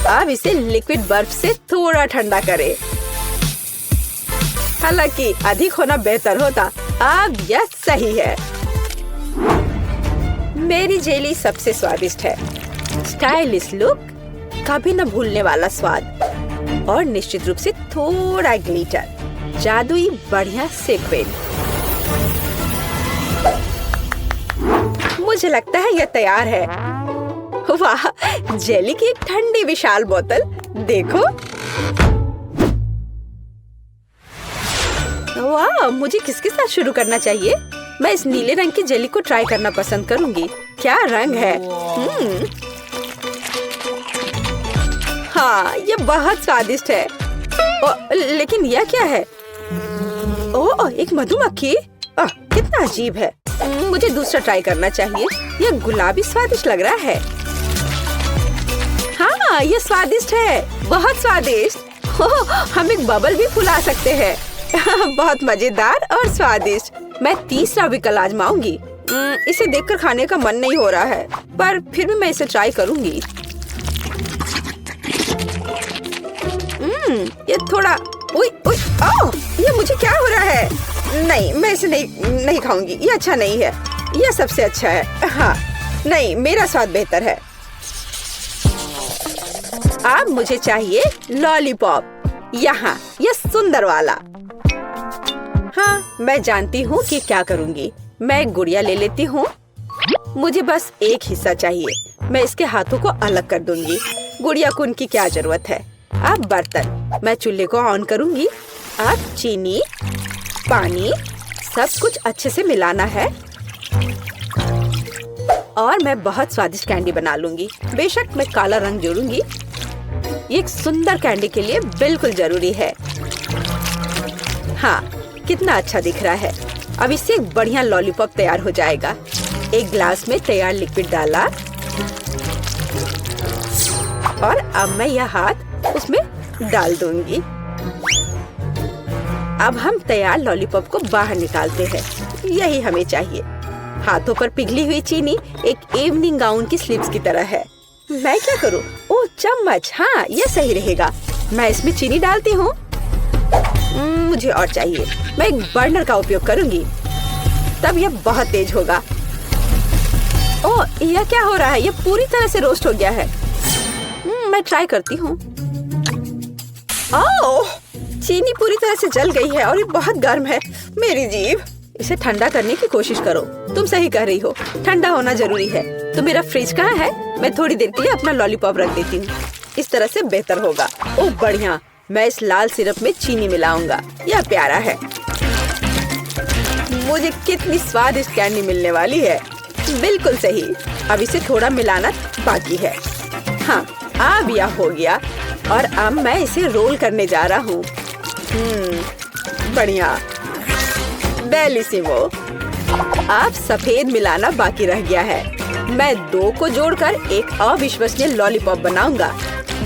Speaker 1: अब इसे लिक्विड बर्फ से थोड़ा ठंडा करें। हालांकि अधिक होना बेहतर होता। अब यह सही है। मेरी जेली सबसे स्वादिष्ट है। स्टाइलिश लुक, कभी न भूलने वाला स्वाद और निश्चित रूप से थोड़ा ग्लिटर, जादुई बढ़िया सेक्वेन। मुझे लगता है यह तैयार है। वाह, जेली की एक ठंडी विशाल बोतल। देखो। वाह, मुझे किसके साथ शुरू करना चाहिए? मैं इस नीले रंग की जेली को ट्राई करना पसंद करूंगी। क्या रंग है। हाँ, ये बहुत स्वादिष्ट है। लेकिन यह क्या है? ओह, एक मधुमक्खी। कितना अजीब है। मुझे दूसरा ट्राई करना चाहिए। यह गुलाबी स्वादिष्ट लग रहा है। हाँ, ये स्वादिष्ट है, बहुत स्वादिष्ट। हम एक बबल भी फुला सकते हैं। बहुत मजेदार और स्वादिष्ट। मैं तीसरा विकल्प आजमाऊंगी। इसे देखकर खाने का मन नहीं हो रहा है, पर फिर भी मैं इसे ट्राई करूंगी। ये थोड़ा ये मुझे क्या हो रहा है? नहीं, मैं इसे नहीं खाऊंगी। ये अच्छा नहीं है। यह सबसे अच्छा है। हाँ, नहीं, मेरा स्वाद बेहतर है। अब मुझे चाहिए लॉलीपॉप। यहाँ, यह सुंदर वाला। हाँ, मैं जानती हूँ कि क्या करूँगी। मैं एक गुड़िया ले लेती हूँ। मुझे बस एक हिस्सा चाहिए। मैं इसके हाथों को अलग कर दूंगी। गुड़िया को उनकी क्या जरूरत है। अब बर्तन। मैं चूल्हे को ऑन करूंगी। अब चीनी, पानी, सब कुछ अच्छे से मिलाना है और मैं बहुत स्वादिष्ट कैंडी बना लूंगी। बेशक मैं काला रंग जोड़ूंगी। ये एक सुंदर कैंडी के लिए बिल्कुल जरूरी है। हाँ, कितना अच्छा दिख रहा है। अब इससे एक बढ़िया लॉलीपॉप तैयार हो जाएगा। एक ग्लास में तैयार लिक्विड डाला और अब मैं यह हाथ उसमें डाल दूंगी। अब हम तैयार लॉलीपॉप को बाहर निकालते हैं। यही हमें चाहिए। हाथों पर पिघली हुई चीनी एक इवनिंग गाउन की स्लीव्स की तरह है। मैं क्या करूं? ओह, चम्मच। हाँ, यह सही रहेगा। मैं इसमें चीनी डालती हूँ। मुझे और चाहिए। मैं एक बर्नर का उपयोग करूंगी, तब यह बहुत तेज होगा। ओह, यह क्या हो रहा है? यह पूरी तरह से रोस्ट हो गया है। मैं ट्राई करती हूँ। ओह, चीनी पूरी तरह से जल गई है और ये बहुत गर्म है। मेरी जीभ। इसे ठंडा करने की कोशिश करो। तुम सही कह रही हो, ठंडा होना जरूरी है। तो मेरा फ्रिज कहाँ है? मैं थोड़ी देर के लिए अपना लॉलीपॉप रख देती हूँ। इस तरह से बेहतर होगा। ओह, बढ़िया। मैं इस लाल सिरप में चीनी मिलाऊंगा। यह प्यारा है। मुझे कितनी स्वादिष्ट कैंडी मिलने वाली है। बिल्कुल सही। अब इसे थोड़ा मिलाना बाकी है। हाँ, अब यह हो गया और अब मैं इसे रोल करने जा रहा हूँ। बढ़िया, बेलिसिमो। अब सफेद मिलाना बाकी रह गया है। मैं दो को जोड़कर एक अविश्वसनीय लॉलीपॉप बनाऊंगा।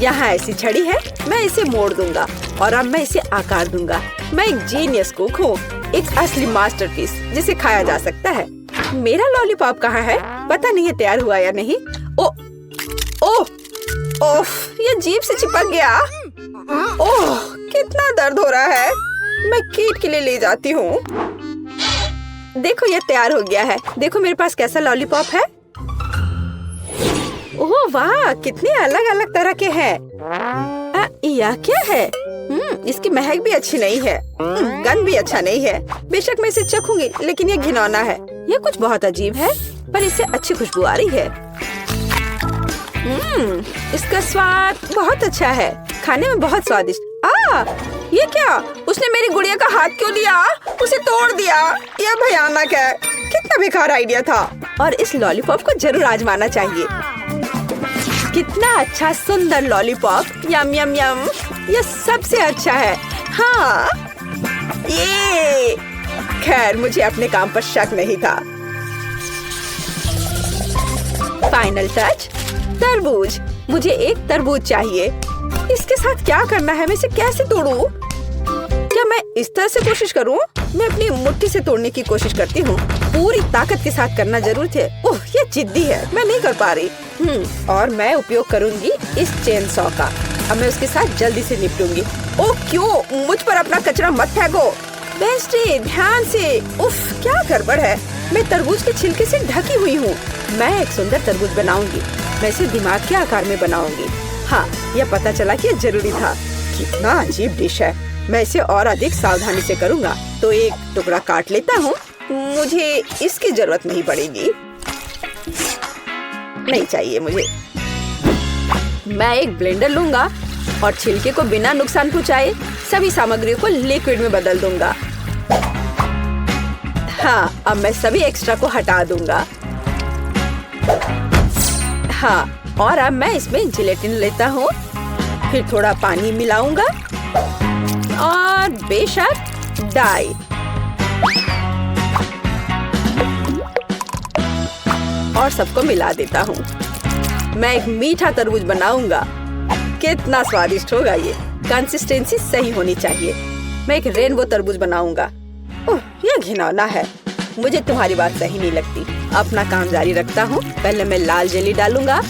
Speaker 1: यहाँ ऐसी छड़ी है, मैं इसे मोड़ दूंगा और अब मैं इसे आकार दूंगा। मैं एक जीनियस कुक हूँ, एक असली मास्टरपीस जिसे खाया जा सकता है। मेरा लॉलीपॉप कहाँ है? पता नहीं है तैयार हुआ या नहीं। ओह, ये जीभ से चिपक गया। ओह, कितना दर्द हो रहा है। मैं कीट के लिए ले जाती हूँ। देखो, ये तैयार हो गया है। देखो मेरे पास कैसा लॉलीपॉप है। ओह वाह, कितने अलग अलग तरह के हैं। यह क्या है? इसकी महक भी अच्छी नहीं है। गंध भी अच्छा नहीं है। बेशक मैं इसे चखूंगी, लेकिन ये घिनौना है। यह कुछ बहुत अजीब है, पर इससे अच्छी खुशबू आ रही है। इसका स्वाद बहुत अच्छा है। खाने में बहुत स्वादिष्ट। ये क्या? उसने मेरी गुड़िया का हाथ क्यों लिया? उसे तोड़ दिया। यह भयानक है। कितना बेकार आइडिया था। और इस लॉलीपॉप को जरूर आजमाना चाहिए। कितना अच्छा सुंदर लॉलीपॉप। यम यम यम। यह सबसे अच्छा है। हाँ, ये। खैर, मुझे अपने काम पर शक नहीं था। फाइनल टच, तरबूज। मुझे एक तरबूज चाहिए। इसके साथ क्या करना है? मैं इसे कैसे तोड़ूं? क्या मैं इस तरह से कोशिश करूं? मैं अपनी मुट्ठी से तोड़ने की कोशिश करती हूँ। पूरी ताकत के साथ करना जरूर थे। ओह, ये जिद्दी है। मैं नहीं कर पा रही। और मैं उपयोग करूंगी इस चेन सॉ का। अब मैं उसके साथ जल्दी से निपटूंगी। ओह, क्यों? मुझ पर अपना कचरा मत फेंको। बेंस्टे, ध्यान से। उफ, क्या गड़बड़ है। मैं तरबूज के छिलके से ढकी हुई हूँ। मैं एक सुंदर तरबूज बनाऊंगी। मैं इसे दिमाग के आकार में बनाऊंगी। हाँ, यह पता चला कि यह जरूरी था। कितना अजीब डिश है। मैं इसे और अधिक सावधानी से करूँगा। तो एक टुकड़ा काट लेता हूँ। मुझे इसकी जरूरत नहीं पड़ेगी। नहीं चाहिए मुझे। मैं एक ब्लेंडर लूंगा और छिलके को बिना नुकसान पहुँचाए सभी सामग्रियों को लिक्विड में बदल दूंगा। हाँ, अब मैं सभी एक्स्ट्रा को हटा दूंगा। हाँ, और अब मैं इसमें जिलेटिन लेता हूँ। फिर थोड़ा पानी मिलाऊंगा और बेशक डाई। और सबको मिला देता हूँ। मैं एक मीठा तरबूज बनाऊंगा। कितना स्वादिष्ट होगा ये। कंसिस्टेंसी सही होनी चाहिए। मैं एक रेनबो तरबूज बनाऊंगा। ओह, ये घिनौना है। मुझे तुम्हारी बात सही नहीं लगती। अपना काम जारी रखता हूँ। पहले मैं लाल जेली डालूंगा,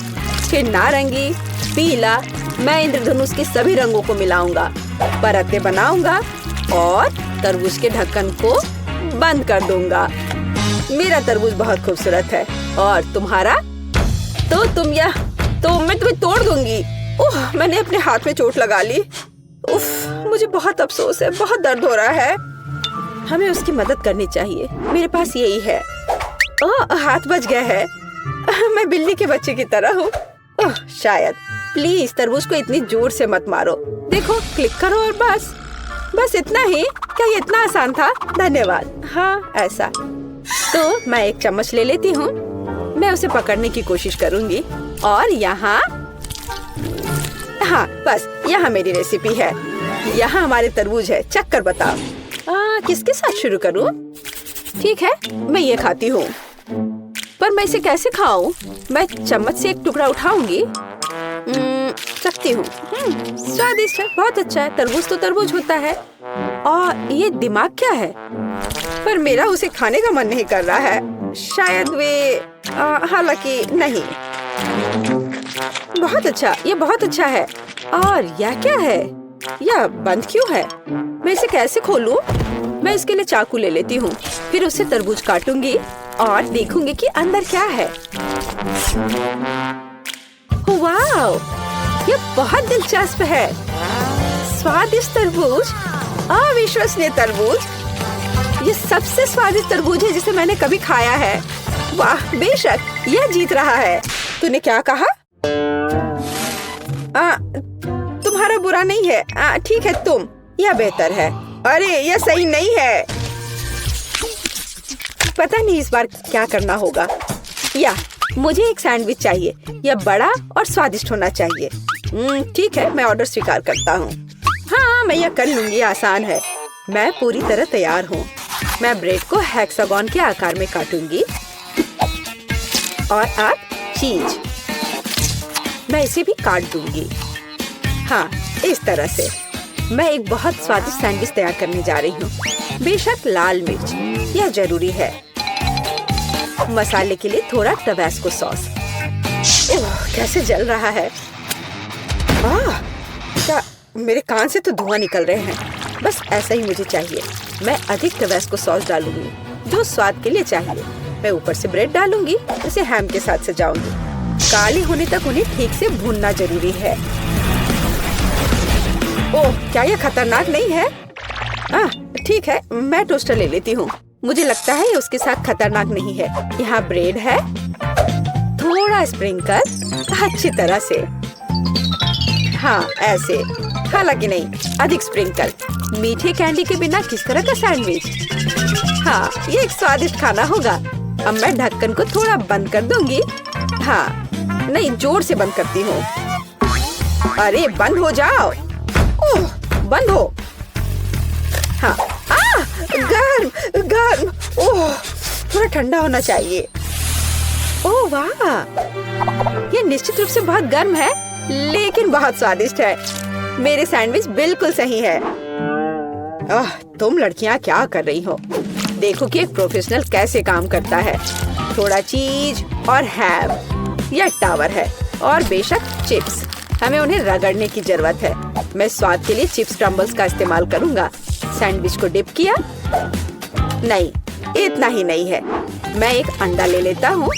Speaker 1: फिर नारंगी, पीला। मैं इंद्रधनुष के सभी रंगों को मिलाऊंगा, परतें बनाऊंगा और तरबूज के ढक्कन को बंद कर दूंगा। मेरा तरबूज बहुत खूबसूरत है। और तुम्हारा? तो मैं तुम्हें तोड़ दूंगी। ओह, मैंने अपने हाथ में चोट लगा ली। उफ, मुझे बहुत अफसोस है। बहुत दर्द हो रहा है। हमें उसकी मदद करनी चाहिए। मेरे पास यही है। ओह, हाथ बच गया है। मैं बिल्ली के बच्चे की तरह हूँ। ओह, शायद। प्लीज तरबूज को इतनी जोर से मत मारो। देखो, क्लिक करो और बस इतना ही। क्या ये इतना आसान था? धन्यवाद। हाँ, ऐसा। तो मैं एक चम्मच ले लेती हूँ। मैं उसे पकड़ने की कोशिश करूंगी। और यहाँ, हाँ, बस यहाँ मेरी रेसिपी है। यहाँ हमारे तरबूज है। चक्कर बताओ। किसके साथ शुरू करूँ? ठीक है, मैं ये खाती हूँ। पर मैं इसे कैसे खाऊं? मैं चम्मच से एक टुकड़ा उठाऊंगी। सकती हूँ। स्वादिष्ट है, बहुत अच्छा है। तरबूज तो तरबूज होता है। और ये दिमाग क्या है? पर मेरा उसे खाने का मन नहीं कर रहा है। शायद वे हालांकि नहीं। बहुत अच्छा, ये बहुत अच्छा है। और यह क्या है? यह बंद क्यों है? मैं इसे कैसे खोलूं? मैं इसके लिए चाकू ले लेती हूँ। फिर उससे तरबूज काटूंगी और देखूंगी कि अंदर क्या है। वाव, ये बहुत दिलचस्प है। स्वादिष्ट तरबूज, अविश्वसनीय तरबूज। ये सबसे स्वादिष्ट तरबूज है जिसे मैंने कभी खाया है। वाह, बेशक यह जीत रहा है। तूने क्या कहा? तुम्हारा बुरा नहीं है। ठीक है, तुम। यह बेहतर है। अरे, यह सही नहीं है। पता नहीं इस बार क्या करना होगा। या मुझे एक सैंडविच चाहिए। यह बड़ा और स्वादिष्ट होना चाहिए। ठीक है, मैं ऑर्डर स्वीकार करता हूँ। हाँ, मैं यह कर लूंगी। आसान है। मैं पूरी तरह तैयार हूँ। मैं ब्रेड को हेक्सागन के आकार में काटूंगी। और अब चीज। मैं इसे भी काट दूंगी। हाँ, इस तरह से। मैं एक बहुत स्वादिष्ट सैंडविच तैयार करने जा रही हूँ। बेशक लाल मिर्च, यह जरूरी है। मसाले के लिए थोड़ा टबास्को सॉस। कैसे जल रहा है। क्या मेरे कान से तो धुआं निकल रहे हैं। बस ऐसा ही मुझे चाहिए। मैं अधिक टबास्को सॉस डालूंगी, जो स्वाद के लिए चाहिए। मैं ऊपर से ब्रेड डालूंगी, इसे हैम के साथ सजाऊंगी। काले होने तक उन्हें ठीक से भूनना जरूरी है। ओह, क्या यह खतरनाक नहीं है? ठीक है, मैं टोस्टर ले लेती हूँ। मुझे लगता है ये उसके साथ खतरनाक नहीं है। यहाँ ब्रेड है, थोड़ा स्प्रिंकल, अच्छी तरह से। हाँ, ऐसे। हालांकि नहीं, अधिक स्प्रिंकल। मीठे कैंडी के बिना किस तरह का सैंडविच? हाँ, ये एक स्वादिष्ट खाना होगा। अब मैं ढक्कन को थोड़ा बंद कर दूंगी। हाँ, नहीं, जोर से बंद करती हूँ। अरे, बंद हो जाओ। ओह, बंद हो। हाँ, गर्म गर्म। ओह, थोड़ा ठंडा होना चाहिए। ओह वाह, ये निश्चित रूप से बहुत गर्म है, लेकिन बहुत स्वादिष्ट है। मेरे सैंडविच बिल्कुल सही है। तुम लड़कियां क्या कर रही हो? देखो कि एक प्रोफेशनल कैसे काम करता है। थोड़ा चीज और हैम। यह टावर है। और बेशक चिप्स। हमें उन्हें रगड़ने की जरूरत है। मैं स्वाद के लिए चिप्स क्रम्बल्स का इस्तेमाल करूंगा। सैंडविच को डिप किया। नहीं, इतना ही नहीं है। मैं एक अंडा ले लेता हूँ,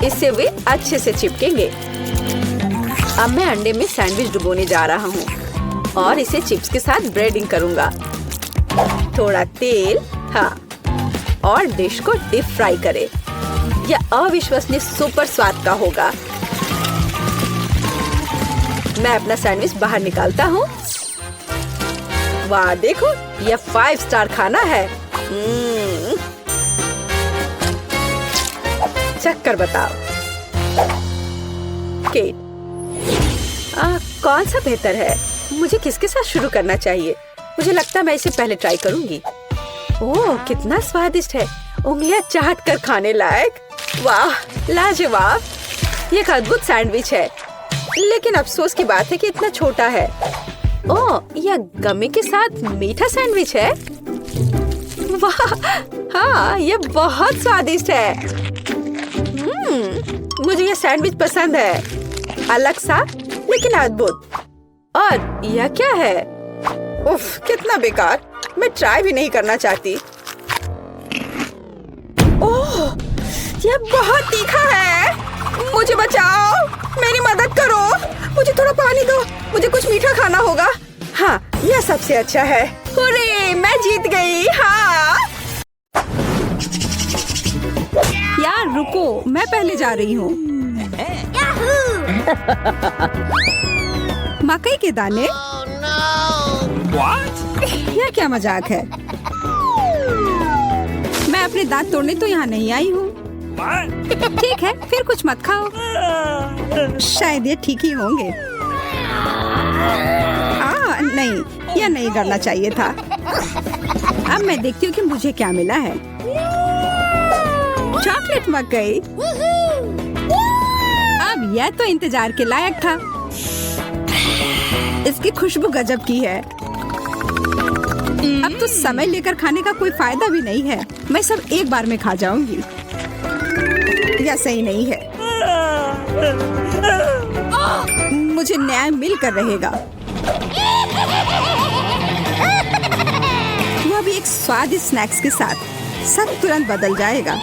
Speaker 1: इससे वे अच्छे से चिपकेंगे। अब मैं अंडे में सैंडविच डुबोने जा रहा हूँ और इसे चिप्स के साथ ब्रेडिंग करूंगा। थोड़ा तेल, हाँ, और डिश को डीप फ्राई करें। यह अविश्वसनीय सुपर स्वाद का होगा। मैं अपना सैंडविच बाहर निकालता हूँ। वाह, देखो, यह 5 स्टार खाना है। चक्कर बताओ। केट, कौन सा बेहतर है?
Speaker 4: मुझे किसके साथ शुरू करना चाहिए? मुझे लगता है मैं इसे पहले ट्राई करूंगी। ओह, कितना स्वादिष्ट है, उंगलियां चाट कर खाने लायक। वाह, लाजवाब। ये एक अद्भुत सैंडविच है, लेकिन अफसोस की बात है कि इतना छोटा है। ओह, यह गमी के साथ मीठा सैंडविच है। वाह, हाँ, यह बहुत स्वादिष्ट है। मुझे यह सैंडविच पसंद है, अलग सा लेकिन अद्भुत। और यह क्या है? उफ, कितना बेकार, मैं ट्राई भी नहीं करना चाहती। ओह, यह बहुत तीखा है। मुझे बचाओ, मेरी मदद करो, मुझे थोड़ा पानी दो, मुझे कुछ मीठा खाना होगा। हाँ, यह सबसे अच्छा है। हुर्रे, मैं जीत गई। हाँ,
Speaker 1: यार रुको, मैं पहले जा रही हूँ। मकई के दाने?
Speaker 2: What?
Speaker 1: यह क्या मजाक है? मैं अपने दांत तोड़ने तो यहाँ नहीं आई हूँ।
Speaker 2: What?
Speaker 1: ठीक है, फिर कुछ मत खाओ, शायद ये ठीक ही होंगे। नहीं, यह नहीं करना चाहिए था। अब मैं देखती हूँ कि मुझे क्या मिला है। चॉकलेट मकई। अब यह तो इंतजार के लायक था। इसकी खुशबू गजब की है। अब तो समय लेकर खाने का कोई फायदा भी नहीं है। मैं सब एक बार में खा जाऊंगी। यह सही नहीं है। मुझे न्याय मिलकर रहेगा। वह भी एक स्वादिष्ट स्नैक्स के साथ। सब तुरंत बदल जाएगा।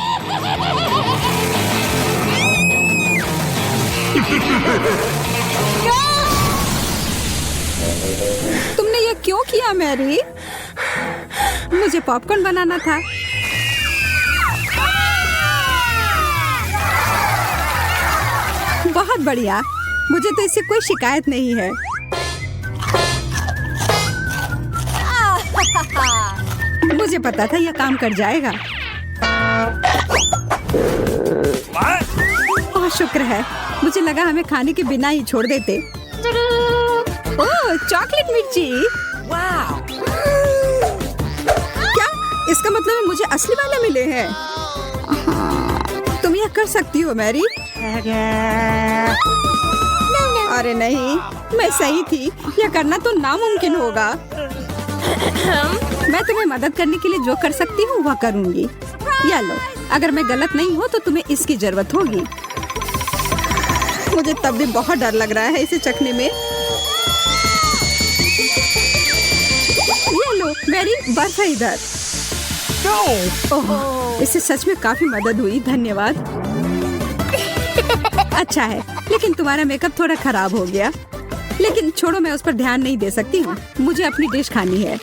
Speaker 1: तुमने ये क्यों किया मैरी? मुझे पॉपकॉर्न बनाना था। बहुत बढ़िया, मुझे तो इससे कोई शिकायत नहीं है। मुझे पता था यह काम कर जाएगा।
Speaker 2: What?
Speaker 1: बहुत शुक्र है, मुझे लगा हमें खाने के बिना ही छोड़ देते। ओह, चॉकलेट मिर्ची।
Speaker 2: Wow.
Speaker 1: क्या? इसका मतलब है मुझे असली वाले मिले हैं। तुम यह कर सकती हो मैरी। अरे नहीं, मैं सही थी। यह करना तो नामुमकिन होगा। मैं तुम्हें मदद करने के लिए जो कर सकती हूँ वह करूँगी। या लो, अगर मैं गलत नहीं हूँ तो तुम्हें इसकी जरूरत होगी। मुझे तब भी बहुत डर लग रहा है इसे चखने में। ये लो मैरी, बर्फ है इधर। ओह, इससे सच में काफी मदद हुई, धन्यवाद। अच्छा है, लेकिन तुम्हारा मेकअप थोड़ा खराब हो गया। लेकिन छोड़ो, मैं उस पर ध्यान नहीं दे सकती हूँ। मुझे अपनी डिश खानी है।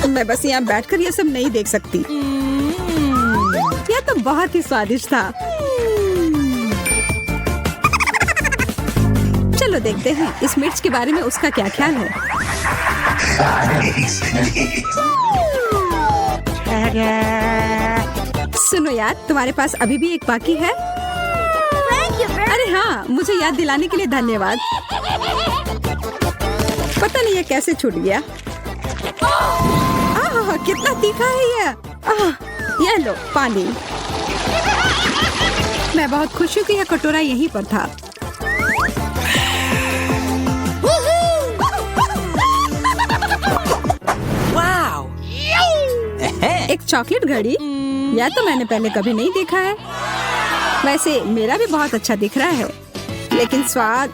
Speaker 1: मैं बस यहाँ बैठकर ये सब नहीं देख सकती। यह तो बहुत ही स्वादिष्ट था। चलो देखते हैं इस मिर्च के बारे में उसका क्या ख्याल है। सुनो यार, तुम्हारे पास अभी भी एक बाकी है? अरे हाँ, मुझे याद दिलाने के लिए धन्यवाद। पता नहीं ये कैसे छूट गया। कितना तीखा है ये लो पानी। मैं बहुत खुश हूँ कि यह कटोरा यहीं पर था।
Speaker 2: Wow.
Speaker 1: एक चॉकलेट घड़ी? यह तो मैंने पहले कभी नहीं देखा है। वैसे मेरा भी बहुत अच्छा दिख रहा है, लेकिन स्वाद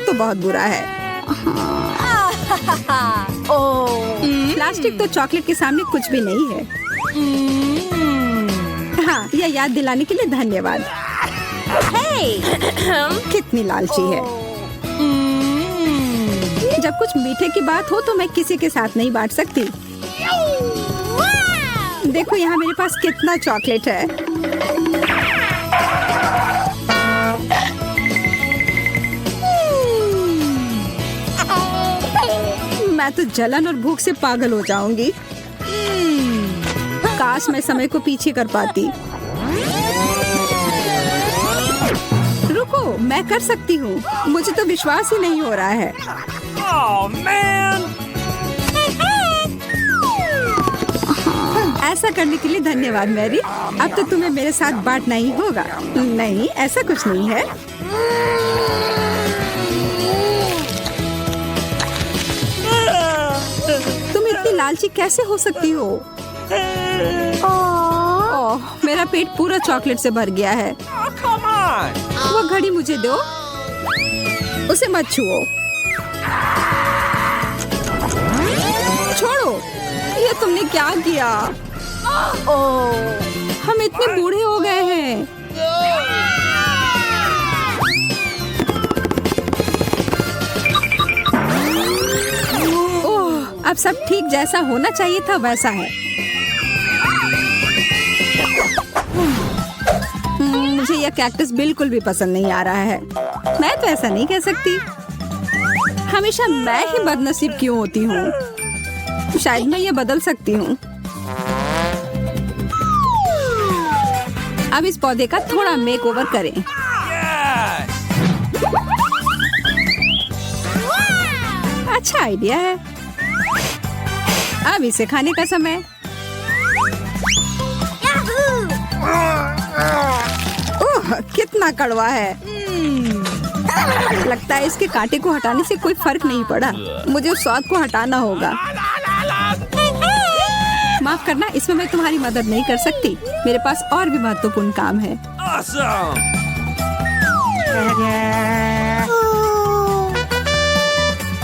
Speaker 1: तो बहुत बुरा है। प्लास्टिक तो चॉकलेट के सामने कुछ भी नहीं है। हाँ, यह याद दिलाने के लिए धन्यवाद। कितनी लालची है। जब कुछ मीठे की बात हो तो मैं किसी के साथ नहीं बांट सकती। देखो यहाँ मेरे पास कितना चॉकलेट है। मैं तो जलन और भूख से पागल हो जाऊंगी। काश मैं समय को पीछे कर पाती। देखो मैं कर सकती हूँ। मुझे तो विश्वास ही नहीं हो रहा है।
Speaker 2: Oh, man!
Speaker 1: ऐसा करने के लिए धन्यवाद मैरी। अब तो तुम्हें मेरे साथ बांटना ही होगा। नहीं, ऐसा कुछ नहीं है। तुम इतनी लालची कैसे हो सकती हो? ओह, मेरा पेट पूरा चॉकलेट से भर गया है।
Speaker 2: Oh, come on!
Speaker 1: वो घड़ी मुझे दो। उसे मत छुओ। छोड़ो। ये तुमने क्या किया? हम इतने बूढ़े हो गए हैं। ओह, अब सब ठीक जैसा होना चाहिए था वैसा है। मुझे यह कैक्टस बिल्कुल भी पसंद नहीं आ रहा है। मैं तो ऐसा नहीं कह सकती। हमेशा मैं ही बदनसीब क्यों होती हूँ? शायद मैं ये बदल सकती हूँ। अब इस पौधे का थोड़ा मेकओवर करें।
Speaker 2: Yes!
Speaker 1: अच्छा आइडिया है। अब इसे खाने का समय। ओह, कितना कड़वा है। लगता है इसके कांटे को हटाने से कोई फर्क नहीं पड़ा। मुझे उस स्वाद को हटाना होगा। माफ करना, इसमें मैं तुम्हारी मदद नहीं कर सकती। मेरे पास और भी महत्वपूर्ण काम है।
Speaker 2: Awesome!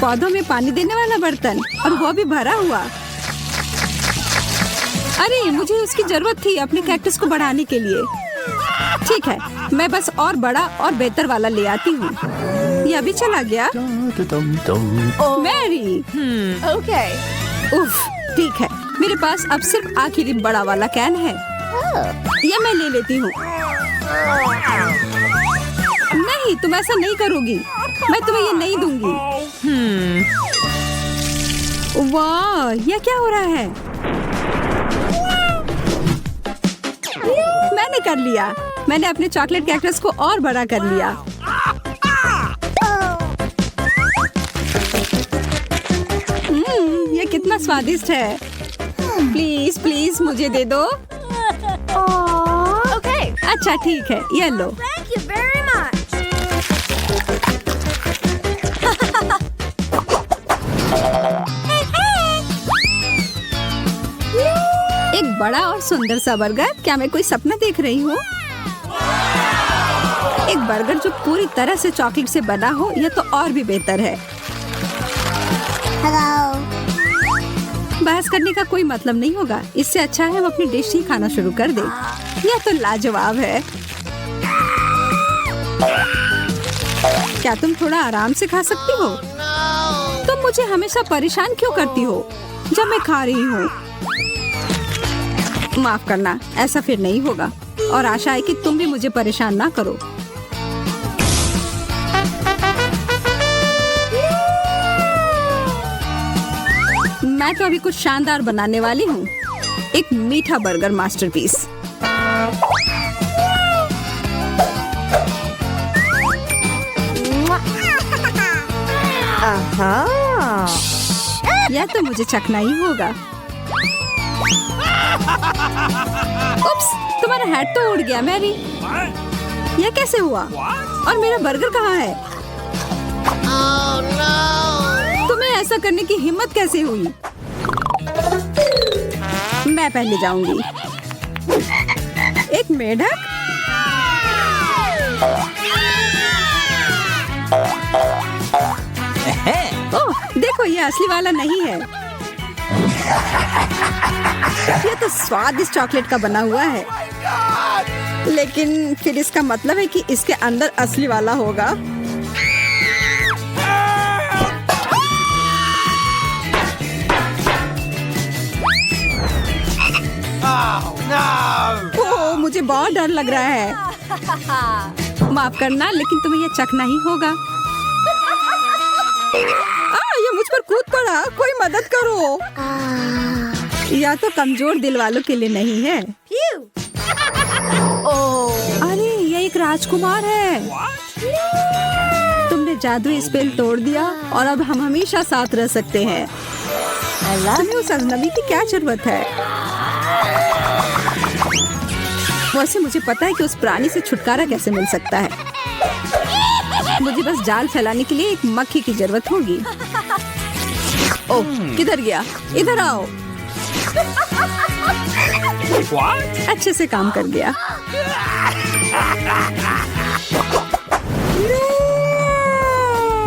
Speaker 1: पौधों में पानी देने वाला बर्तन, और वो भी भरा हुआ। अरे, मुझे उसकी जरूरत थी अपने कैक्टस को बढ़ाने के लिए। ठीक है, मैं बस और बड़ा और बेहतर वाला ले आती हूँ। यह भी चला गया। मैरी।
Speaker 3: Okay.
Speaker 1: उफ, ठीक है। मेरे पास अब सिर्फ आखिरी बड़ा वाला कैन है। यह मैं ले लेती हूँ। नहीं, तुम ऐसा नहीं करोगी। मैं तुम्हें ये नहीं दूंगी। वाह, यह क्या हो रहा है? मैंने कर लिया। मैंने अपने चॉकलेट कैक्टस को और बड़ा कर लिया। ये कितना स्वादिष्ट है। प्लीज प्लीज मुझे दे दो।
Speaker 3: Okay.
Speaker 1: अच्छा ठीक है, ये लो।
Speaker 3: Thank you very much.
Speaker 1: एक बड़ा और सुंदर सा बर्गर। क्या मैं कोई सपना देख रही हूँ? एक बर्गर जो पूरी तरह से चॉकलेट से बना हो, यह तो और भी बेहतर है।
Speaker 3: Hello.
Speaker 1: बहस करने का कोई मतलब नहीं होगा। इससे अच्छा है हम अपनी डिश ही खाना शुरू कर दें। यह तो लाजवाब है। क्या तुम थोड़ा आराम से खा सकती हो? तुम मुझे हमेशा परेशान क्यों करती हो जब मैं खा रही हूँ? माफ करना, ऐसा फिर नहीं होगा। और आशा है कि तुम भी मुझे परेशान ना करो। मैं तो अभी कुछ शानदार बनाने वाली हूँ। एक मीठा बर्गर मास्टरपीस। यह तो मुझे चखना ही होगा। उप्स, तुम्हारा हैट तो उड़ गया मैरी।
Speaker 2: What?
Speaker 1: यह कैसे हुआ?
Speaker 2: What?
Speaker 1: और मेरा बर्गर कहाँ है? तुम्हें ऐसा करने की हिम्मत कैसे हुई? मैं पहले जाऊंगी। एक मेढक? ओह, देखो ये असली वाला नहीं है। ये तो स्वादिष्ट चॉकलेट का बना हुआ है। लेकिन फिर इसका मतलब है कि इसके अंदर असली वाला होगा।
Speaker 2: Oh, no!
Speaker 1: ओह, मुझे बहुत डर लग रहा है। माफ करना, लेकिन तुम्हें ये चखना ही होगा। ये मुझ पर कूद पड़ा। कोई मदद करो। या तो कमजोर दिल वालों के लिए नहीं है।
Speaker 3: Phew. Oh.
Speaker 1: अरे, ये एक राजकुमार है।
Speaker 2: What?
Speaker 1: तुमने जादुई स्पेल तोड़ दिया और अब हम हमेशा साथ रह सकते हैं। तुम्हें उस अजनबी की क्या जरूरत है? वैसे मुझे पता है कि उस प्राणी से छुटकारा कैसे मिल सकता है। मुझे बस जाल फैलाने के लिए एक मक्खी की जरूरत होगी। ओह, किधर गया? इधर आओ।
Speaker 2: What?
Speaker 1: अच्छे से काम कर गया।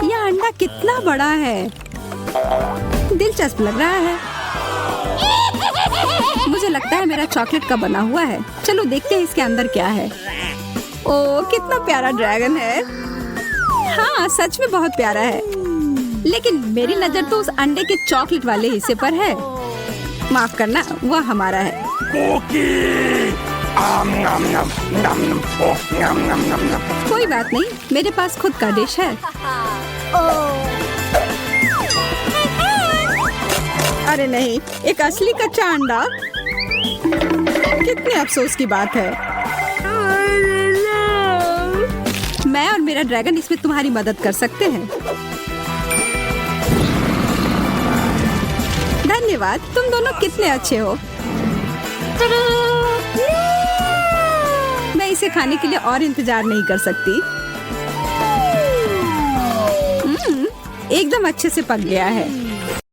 Speaker 1: यह अंडा कितना बड़ा है, दिलचस्प लग रहा है। मुझे लगता है मेरा चॉकलेट का बना हुआ है। चलो देखते हैं इसके अंदर क्या है। ओह, कितना प्यारा ड्रैगन है। हाँ, सच में बहुत प्यारा है। लेकिन मेरी नजर तो उस अंडे के चॉकलेट वाले हिस्से पर है। माफ करना, वह हमारा है। कोई बात नहीं, मेरे पास खुद का डिश है। अरे नहीं, एक असली कच्चा अंडा। कितने अफसोस की बात है। मैं और मेरा ड्रैगन इसमें तुम्हारी मदद कर सकते हैं। धन्यवाद, तुम दोनों कितने अच्छे हो। मैं इसे खाने के लिए और इंतजार नहीं कर सकती। एकदम अच्छे से पक गया है।